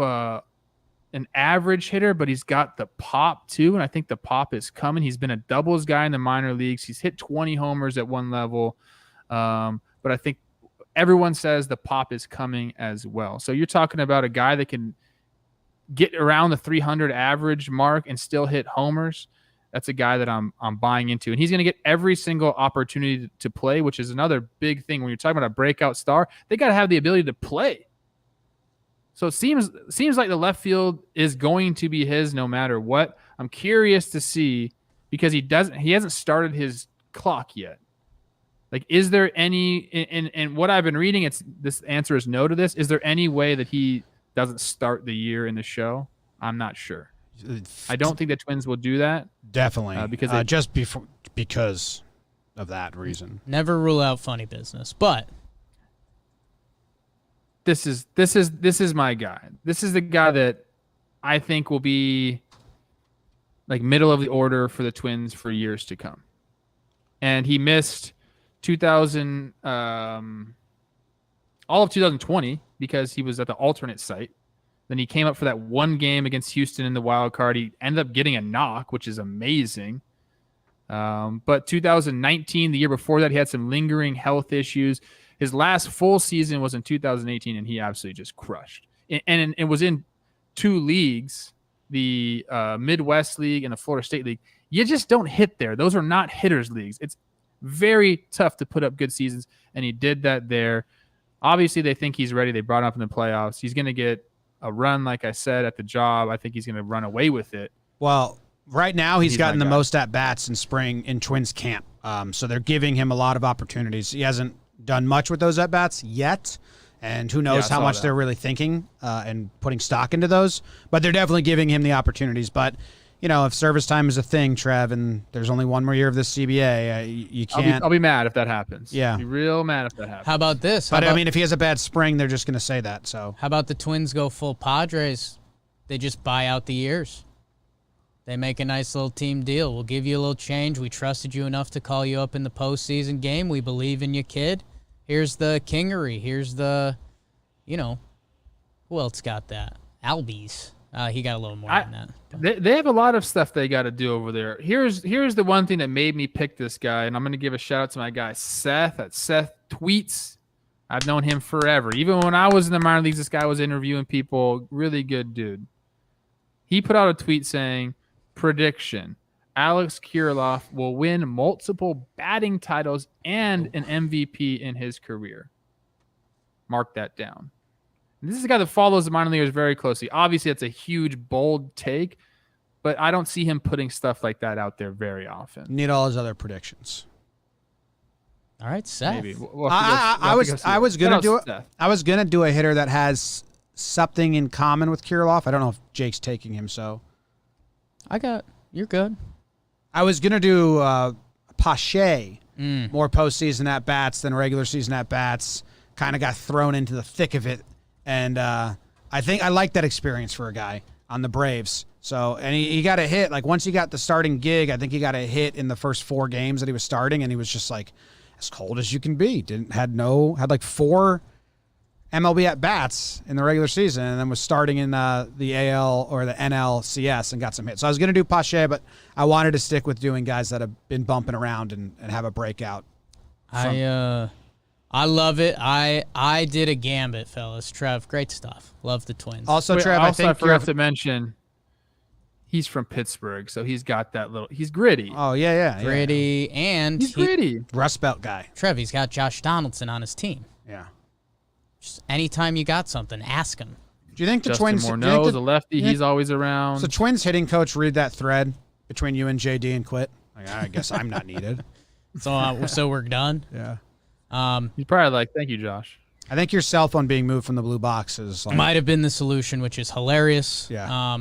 S1: an average hitter, but he's got the pop too, and I think the pop is coming. He's been a doubles guy in the minor leagues. He's hit 20 homers at one level, but I think everyone says the pop is coming as well. So you're talking about a guy that can get around the 300 average mark and still hit homers. That's a guy that I'm buying into, and he's going to get every single opportunity to play, which is another big thing when you're talking about a breakout star. They got to have the ability to play. So it seems like the left field is going to be his no matter what. I'm curious to see because he hasn't started his clock yet. Like, is there any? And what I've been reading, this answer is no to this. Is there any way that he doesn't start the year in the show? I'm not sure. I don't think the Twins will do that.
S2: Definitely, because of that reason.
S4: Never rule out funny business, but
S1: this is my guy. This is the guy that I think will be like middle of the order for the Twins for years to come. And he missed all of 2020 because he was at the alternate site. Then he came up for that one game against Houston in the wild card. He ended up getting a knock, which is amazing. But 2019, the year before that, he had some lingering health issues. His last full season was in 2018, and he absolutely just crushed. And it was in two leagues, the Midwest League and the Florida State League. You just don't hit there. Those are not hitters' leagues. It's very tough to put up good seasons, and he did that there. Obviously, they think he's ready. They brought him up in the playoffs. He's going to get a run, like I said, at the job. I think he's going to run away with it.
S2: Well, right now he's gotten the most at-bats in spring in Twins camp. So they're giving him a lot of opportunities. He hasn't done much with those at-bats yet, and who knows how much they're really thinking and putting stock into those. But they're definitely giving him the opportunities. But, you know, if service time is a thing, Trev, and there's only one more year of this CBA, you can't.
S1: I'll be mad if that happens.
S2: Yeah.
S1: I'll be real mad if that happens.
S4: How about this?
S2: I mean, if he has a bad spring, they're just going to say that. So
S4: how about the Twins go full Padres? They just buy out the years. They make a nice little team deal. We'll give you a little change. We trusted you enough to call you up in the postseason game. We believe in you, kid. Here's the Kingery. Here's the, who else got that? Albies. He got a little more than that.
S1: They have a lot of stuff they got to do over there. Here's the one thing that made me pick this guy, and I'm going to give a shout out to my guy Seth at Seth Tweets. I've known him forever. Even when I was in the minor leagues, this guy was interviewing people. Really good dude. He put out a tweet saying, prediction, Alex Kiriloff will win multiple batting titles and an MVP in his career. Mark that down. And this is a guy that follows the minor leaguers very closely. Obviously, it's a huge, bold take, but I don't see him putting stuff like that out there very often.
S2: Need all his other predictions.
S4: All right, Seth.
S1: Maybe.
S2: I was gonna do a hitter that has something in common with Kiriloff. I don't know if Jake's taking him, so
S4: You're good.
S2: I was gonna do Pache, more postseason at bats than regular season at bats. Kind of got thrown into the thick of it, and I think I like that experience for a guy on the Braves. So, and he got a hit. Like once he got the starting gig, I think he got a hit in the first 4 games that he was starting, and he was just like as cold as you can be. Had like 4 MLB at bats in the regular season, and then was starting in the AL or the NLCS and got some hits. So I was going to do Pache, but I wanted to stick with doing guys that have been bumping around and have a breakout.
S4: I love it. I did a gambit, fellas. Trev, great stuff. Love the Twins.
S2: Also, Trev, I
S1: forgot to mention he's from Pittsburgh, so he's got that little. He's gritty.
S2: Oh yeah.
S4: Gritty, and
S1: he's gritty.
S2: Rust Belt guy.
S4: Trev, he's got Josh Donaldson on his team.
S2: Yeah.
S4: Just anytime you got something, ask him.
S2: Do you think the
S1: Justin
S2: Twins?
S1: Morneau's a lefty. He's always around.
S2: So Twins hitting coach read that thread between you and JD and quit. Like, I guess I'm not needed.
S4: So we're done.
S2: Yeah.
S1: He's probably like, thank you, Josh.
S2: I think your cell phone being moved from the blue box is like,
S4: might have been the solution, which is hilarious.
S2: Yeah.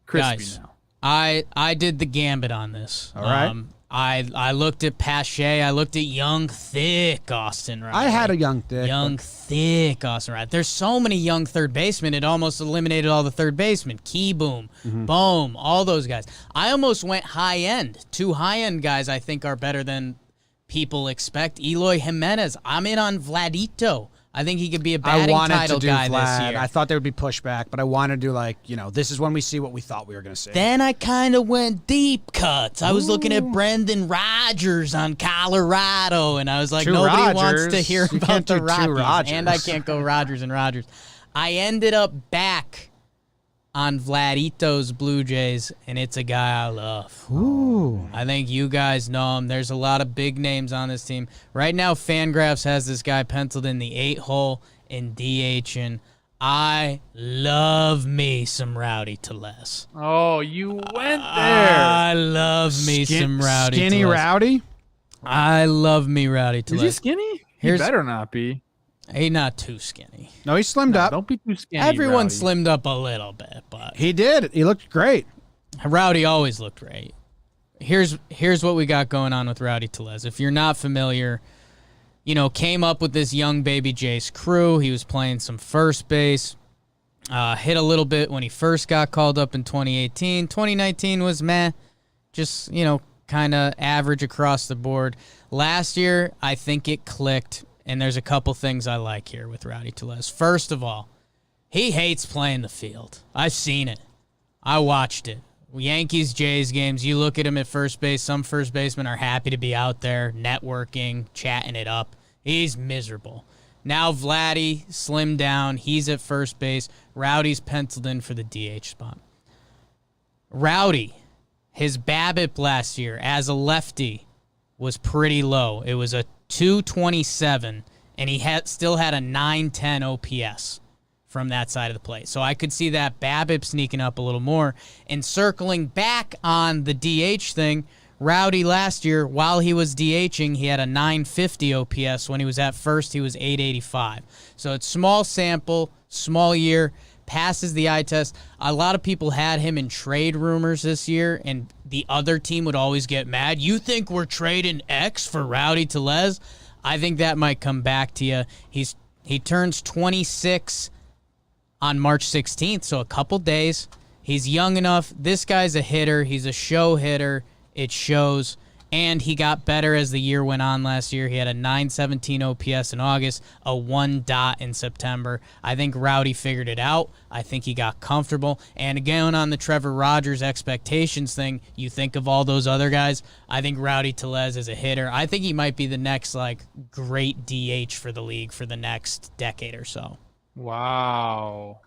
S1: Crispy
S4: Guys,
S1: now.
S4: I did the gambit on this.
S2: All right.
S4: I looked at Pache. I looked at young, thick Austin Riley.
S2: I had a young thick
S4: Austin Riley. There's so many young third basemen, it almost eliminated all the third basemen. Boom, all those guys. I almost went high end. 2 high end guys I think are better than people expect. Eloy Jimenez. I'm in on Vladito. I think he could be a batting title guy this year.
S2: I thought there would be pushback, but I wanted to this is when we see what we thought we were going to see.
S4: Then I kind of went deep cuts. I was looking at Brendan Rodgers on Colorado, and I was like, nobody wants to hear about the Rockies. And I can't go Rodgers and Rodgers. I ended up back on Vladito's Blue Jays, and it's a guy I love.
S2: Ooh.
S4: I think you guys know him. There's a lot of big names on this team. Right now, Fangraphs has this guy penciled in the 8-hole in DH-ing. I love me some Rowdy Tellez.
S1: Oh, you went there.
S4: I love me some Rowdy
S2: Skinny
S4: Tellez.
S2: Rowdy?
S4: I love me Rowdy Tellez.
S1: Is he skinny? He better not be.
S4: He's not too skinny.
S2: No, he slimmed up.
S1: Don't be too skinny.
S4: Everyone
S1: Rowdy.
S4: slimmed up a little bit, but
S2: He did. He looked great.
S4: Rowdy always looked great. Here's what we got going on with Rowdy Tellez. If you're not familiar, came up with this young baby Jace crew. He was playing some first base. Hit a little bit when he first got called up in 2018. 2019 was meh. Just, kind of average across the board. Last year, I think it clicked. And there's a couple things I like here with Rowdy Tellez. First of all, he hates playing the field. I've seen it. I watched it. Yankees, Jays games, you look at him at first base, some first basemen are happy to be out there, networking, chatting it up. He's miserable. Now Vladdy slimmed down. He's at first base. Rowdy's penciled in for the DH spot. Rowdy, his BABIP last year as a lefty was pretty low. It was a 227, and he still had a 910 OPS from that side of the plate. So I could see that BABIP sneaking up a little more. And circling back on the DH thing, Rowdy last year, while he was DHing, he had a 950 OPS. When he was at first, he was 885. So it's small sample, small year, passes the eye test. A lot of people had him in trade rumors this year, and the other team would always get mad. You think we're trading X for Rowdy Tellez? I think that might come back to you. He turns 26 on March 16th, so a couple days. He's young enough. This guy's a hitter. He's a show hitter. It shows. and he got better as the year went on last year. He had a 917 OPS in August, a 1 dot in September. I think Rowdy figured it out. I think he got comfortable. And again, on the Trevor Rogers expectations thing, you think of all those other guys. I think Rowdy Tellez is a hitter. I think he might be the next like great DH for the league for the next decade or so.
S1: Wow.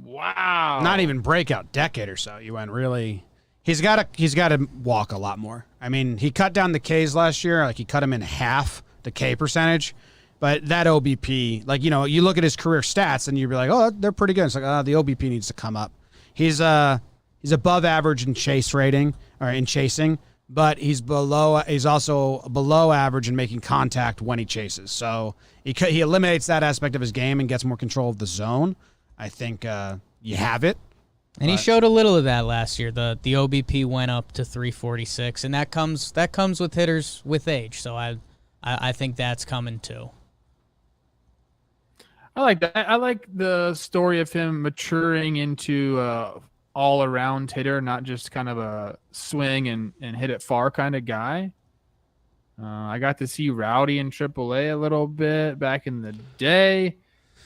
S2: Not even breakout decade or so. You went really. He's got to walk a lot more. I mean, he cut down the Ks last year. Like he cut him in half, the K percentage. But that OBP, like, you know, you look at his career stats and you'd be like, oh, they're pretty good. It's like, the OBP needs to come up. He's above average in chase rating or in chasing, but he's also below average in making contact when he chases. So he eliminates that aspect of his game and gets more control of the zone. I think you have it.
S4: And he showed a little of that last year. The OBP went up to 346, and that comes with hitters with age. So I think that's coming too.
S1: I like that. I like the story of him maturing into a all-around hitter, not just kind of a swing and hit it far kind of guy. I got to see Rowdy in AAA a little bit back in the day,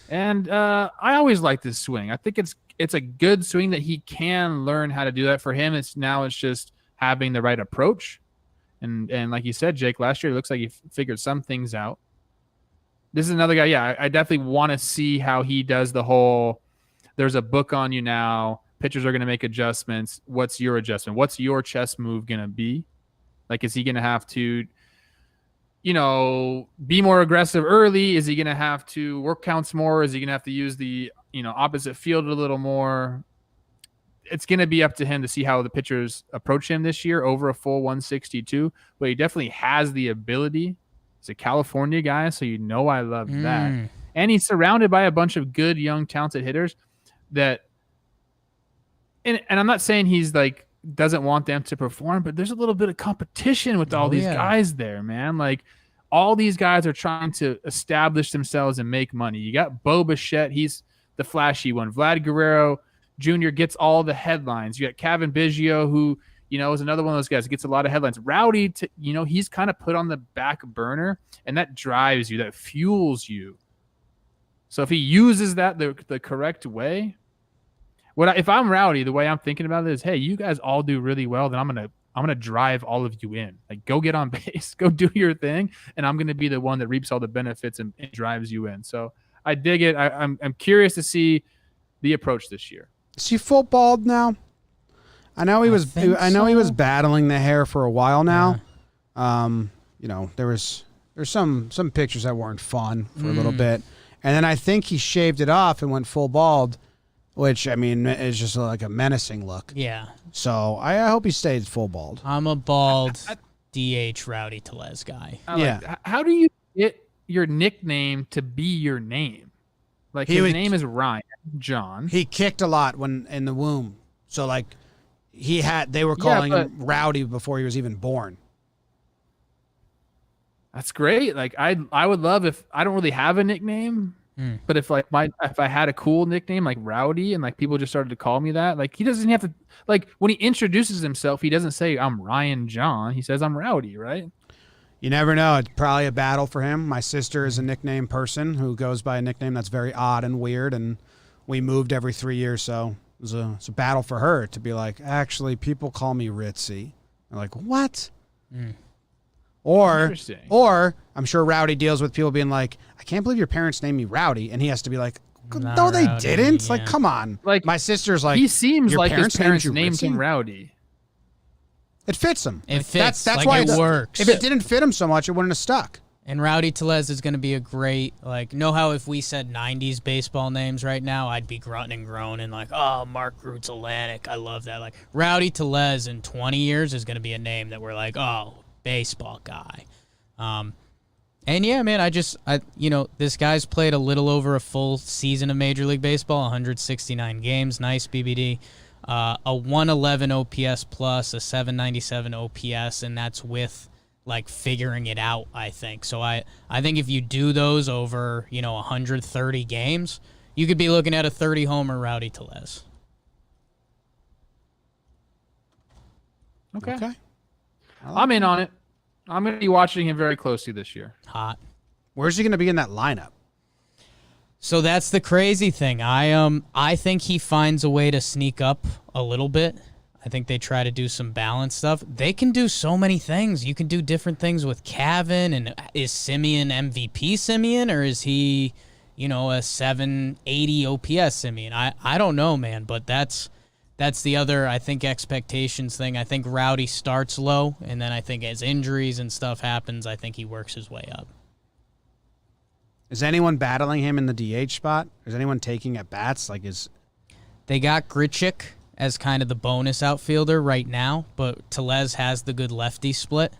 S1: and I always liked this swing. I think it's a good swing that he can learn how to do that. For him, it's just having the right approach. And like you said, Jake, last year it looks like he figured some things out. This is another guy. Yeah, I definitely want to see how he does the whole, there's a book on you now. Pitchers are going to make adjustments. What's your adjustment? What's your chess move going to be? Like, is he going to have to, be more aggressive early? Is he going to have to work counts more? Is he going to have to use the, opposite field a little more? It's going to be up to him to see how the pitchers approach him this year over a full 162, but he definitely has the ability. He's a California guy, so I love that. And he's surrounded by a bunch of good, young, talented hitters that and I'm not saying he's like doesn't want them to perform, but there's a little bit of competition with all these guys there, man. Like all these guys are trying to establish themselves and make money. You got Bo Bichette, he's the flashy one. Vlad Guerrero Jr. gets all the headlines. You got Kevin Biggio, who is another one of those guys that gets a lot of headlines. Rowdy, he's kind of put on the back burner, and that drives you, that fuels you. So if he uses that the correct way, if I'm Rowdy, the way I'm thinking about it is, hey, you guys all do really well, then I'm gonna drive all of you in. Like, go get on base, go do your thing, and I'm gonna be the one that reaps all the benefits and drives you in. So I dig it. I'm curious to see the approach this year.
S2: Is he full bald now? I know he was battling the hair for a while now. Yeah. There's some pictures that weren't fun for a little bit. And then I think he shaved it off and went full bald, which I mean is just like a menacing look.
S4: Yeah.
S2: So I hope he stays full bald.
S4: I'm a bald DH Rowdy Tellez guy.
S1: How do you get your nickname to be your name? Like his name is Ryan John.
S2: He kicked a lot when in the womb. So like they were calling him Rowdy before he was even born.
S1: That's great. Like I would love if I don't really have a nickname, but if I had a cool nickname like Rowdy and like people just started to call me that, like he doesn't have to, like when he introduces himself, he doesn't say I'm Ryan John. He says I'm Rowdy, right?
S2: You never know. It's probably a battle for him. My sister is a nickname person who goes by a nickname that's very odd and weird, and we moved every 3 years, so it's a battle for her to be like, actually, people call me Ritzy. I'm like, what? Or I'm sure Rowdy deals with people being like, I can't believe your parents named me Rowdy, and he has to be like, no, they didn't. Yeah. Like, come on.
S1: Like
S2: my sister's like,
S1: he seems like his parents
S2: named
S1: named him Rowdy.
S2: It fits him.
S4: It fits.
S2: That's
S4: like
S2: why
S4: it works.
S2: If it didn't fit him so much, it wouldn't have stuck.
S4: And Rowdy Tellez is going to be a great, know how if we said 90s baseball names right now, I'd be grunting and groaning like, oh, Mark Roots Atlantic. I love that. Like, Rowdy Tellez in 20 years is going to be a name that we're like, oh, baseball guy. And yeah, man, this guy's played a little over a full season of Major League Baseball, 169 games, nice BBD. A 111 OPS plus, a 797 OPS, and that's with figuring it out, I think. So I think if you do those over 130 games, you could be looking at a 30 homer Rowdy Tellez.
S1: Okay. I'm in on it. I'm going to be watching him very closely this year.
S4: Hot.
S2: Where's he going to be in that lineup?
S4: So that's the crazy thing. I think he finds a way to sneak up a little bit. I think they try to do some balance stuff. They can do so many things. You can do different things with Cavan. And is Simeon MVP Simeon, or is he, a 780 OPS Simeon? I don't know, man. But that's the other, I think, expectations thing. I think Rowdy starts low, and then I think as injuries and stuff happens, I think he works his way up.
S2: Is anyone battling him in the DH spot? Is anyone taking at bats?
S4: They got Grichuk as kind of the bonus outfielder right now, but Tellez has the good lefty split.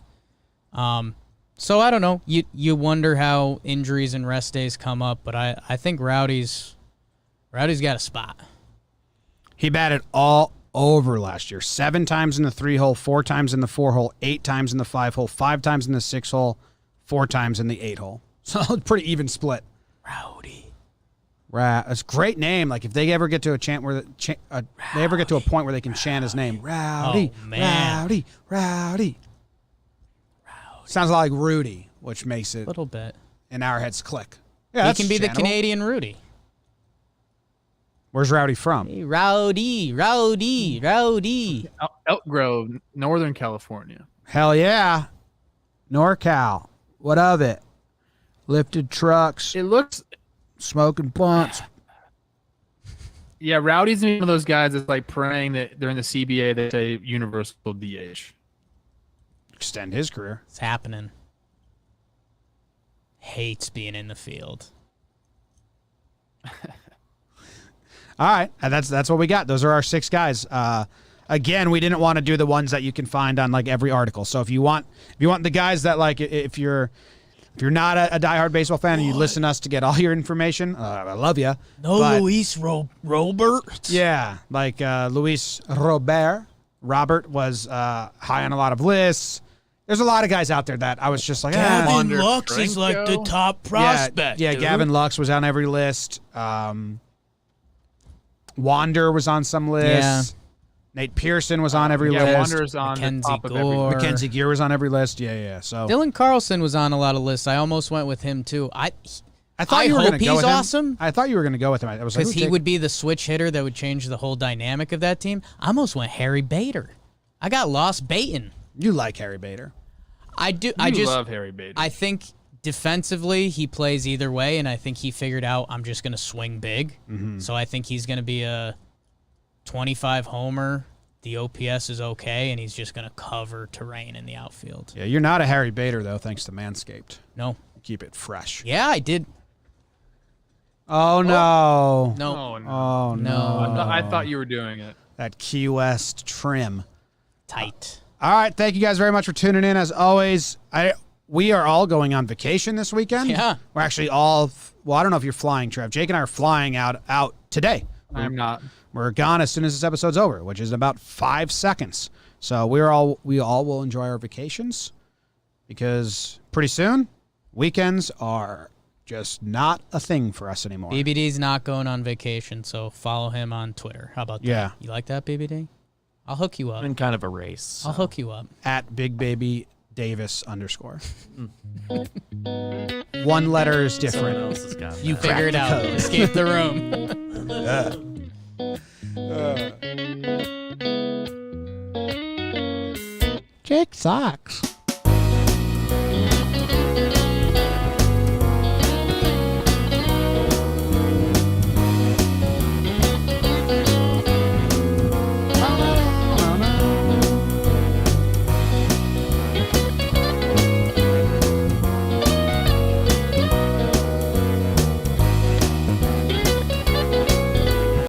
S4: So I don't know. You wonder how injuries and rest days come up, but I think Rowdy's got a spot.
S2: He batted all over last year. 7 times in the 3-hole, 4 times in the 4-hole, 8 times in the 5-hole, 5 times in the 6-hole, 4 times in the 8-hole. So pretty even split.
S4: Rowdy.
S2: It's a great name. If they ever get to a chant where they ever get to a point where they can chant his name, Rowdy,
S4: Oh, man.
S2: Rowdy, Rowdy. Sounds a lot like Rudy, which makes it
S4: A little bit.
S2: in our heads click.
S4: He
S2: Yeah, that's
S4: can be the
S2: channelable.
S4: Canadian Rudy.
S2: Where's Rowdy from?
S4: Hey, Rowdy.
S1: Elk Grove, Northern California.
S2: Hell yeah. NorCal. What of it? Lifted trucks,
S1: It looks,
S2: smoking blunts.
S1: yeah, Rowdy's one of those guys that's praying that during the CBA they say universal DH.
S2: Extend his career.
S4: It's happening. Hates being in the field.
S2: All right, that's what we got. Those are our 6 guys. Again, we didn't want to do the ones that you can find on every article. So if you want the guys that if you're not a diehard baseball fan and you listen to us to get all your information, I love you.
S4: No, Luis Robert.
S2: Yeah, Luis Robert was high on a lot of lists. There's a lot of guys out there that I was just
S4: Gavin
S1: Wander
S4: Lux is
S1: Franco.
S4: the top prospect.
S2: Yeah,
S4: dude.
S2: Gavin Lux was on every list. Wander was on some lists.
S4: Yeah.
S2: Nate Pearson was on every
S1: Yeah,
S2: list.
S1: Wander's on the
S4: Mackenzie
S1: top of every
S4: Gore.
S2: Mackenzie Gear was on every list. Yeah. So
S4: Dylan Carlson was on a lot of lists. I almost went with him too.
S2: I thought
S4: I
S2: you were
S4: hope
S2: going to go
S4: he's
S2: with him.
S4: awesome.
S2: I thought you were going to go with him. I was
S4: Because he would be the switch hitter that would change the whole dynamic of that team. I almost went Harry Bader. I got lost baiting.
S2: You like Harry Bader.
S4: I do.
S1: You
S4: I just
S1: love Harry Bader.
S4: I think defensively he plays either way, and I think he figured out I'm just going to swing big. So I think he's going to be a 25 homer. The OPS is okay, and he's just going to cover terrain in the outfield.
S2: Yeah, you're not a Harry Bader, though, thanks to Manscaped.
S4: No.
S2: Keep it fresh.
S4: Yeah, I did.
S2: Oh, no.
S4: No.
S1: Oh, no.
S2: Oh, no.
S1: I thought you were doing it.
S2: That Key West trim.
S4: Tight.
S2: All right, thank you guys very much for tuning in. As always, we are all going on vacation this weekend.
S4: Yeah.
S2: We're actually all, I don't know if you're flying, Trev. Jake and I are flying out today.
S1: I'm not.
S2: We're gone as soon as this episode's over, which is in about 5 seconds. So we all will enjoy our vacations because pretty soon weekends are just not a thing for us anymore.
S4: BBD's not going on vacation, so follow him on Twitter. How about that?
S2: Yeah.
S4: You like that, BBD? I'll hook you up.
S3: I'm in kind of a race.
S4: I'll hook you up.
S2: At Big Baby Davis _ One letter is
S3: Someone
S2: different.
S3: else has got
S4: You
S3: that.
S4: figure it
S2: the
S4: out.
S2: code.
S4: Escape the room.
S2: Jake sucks.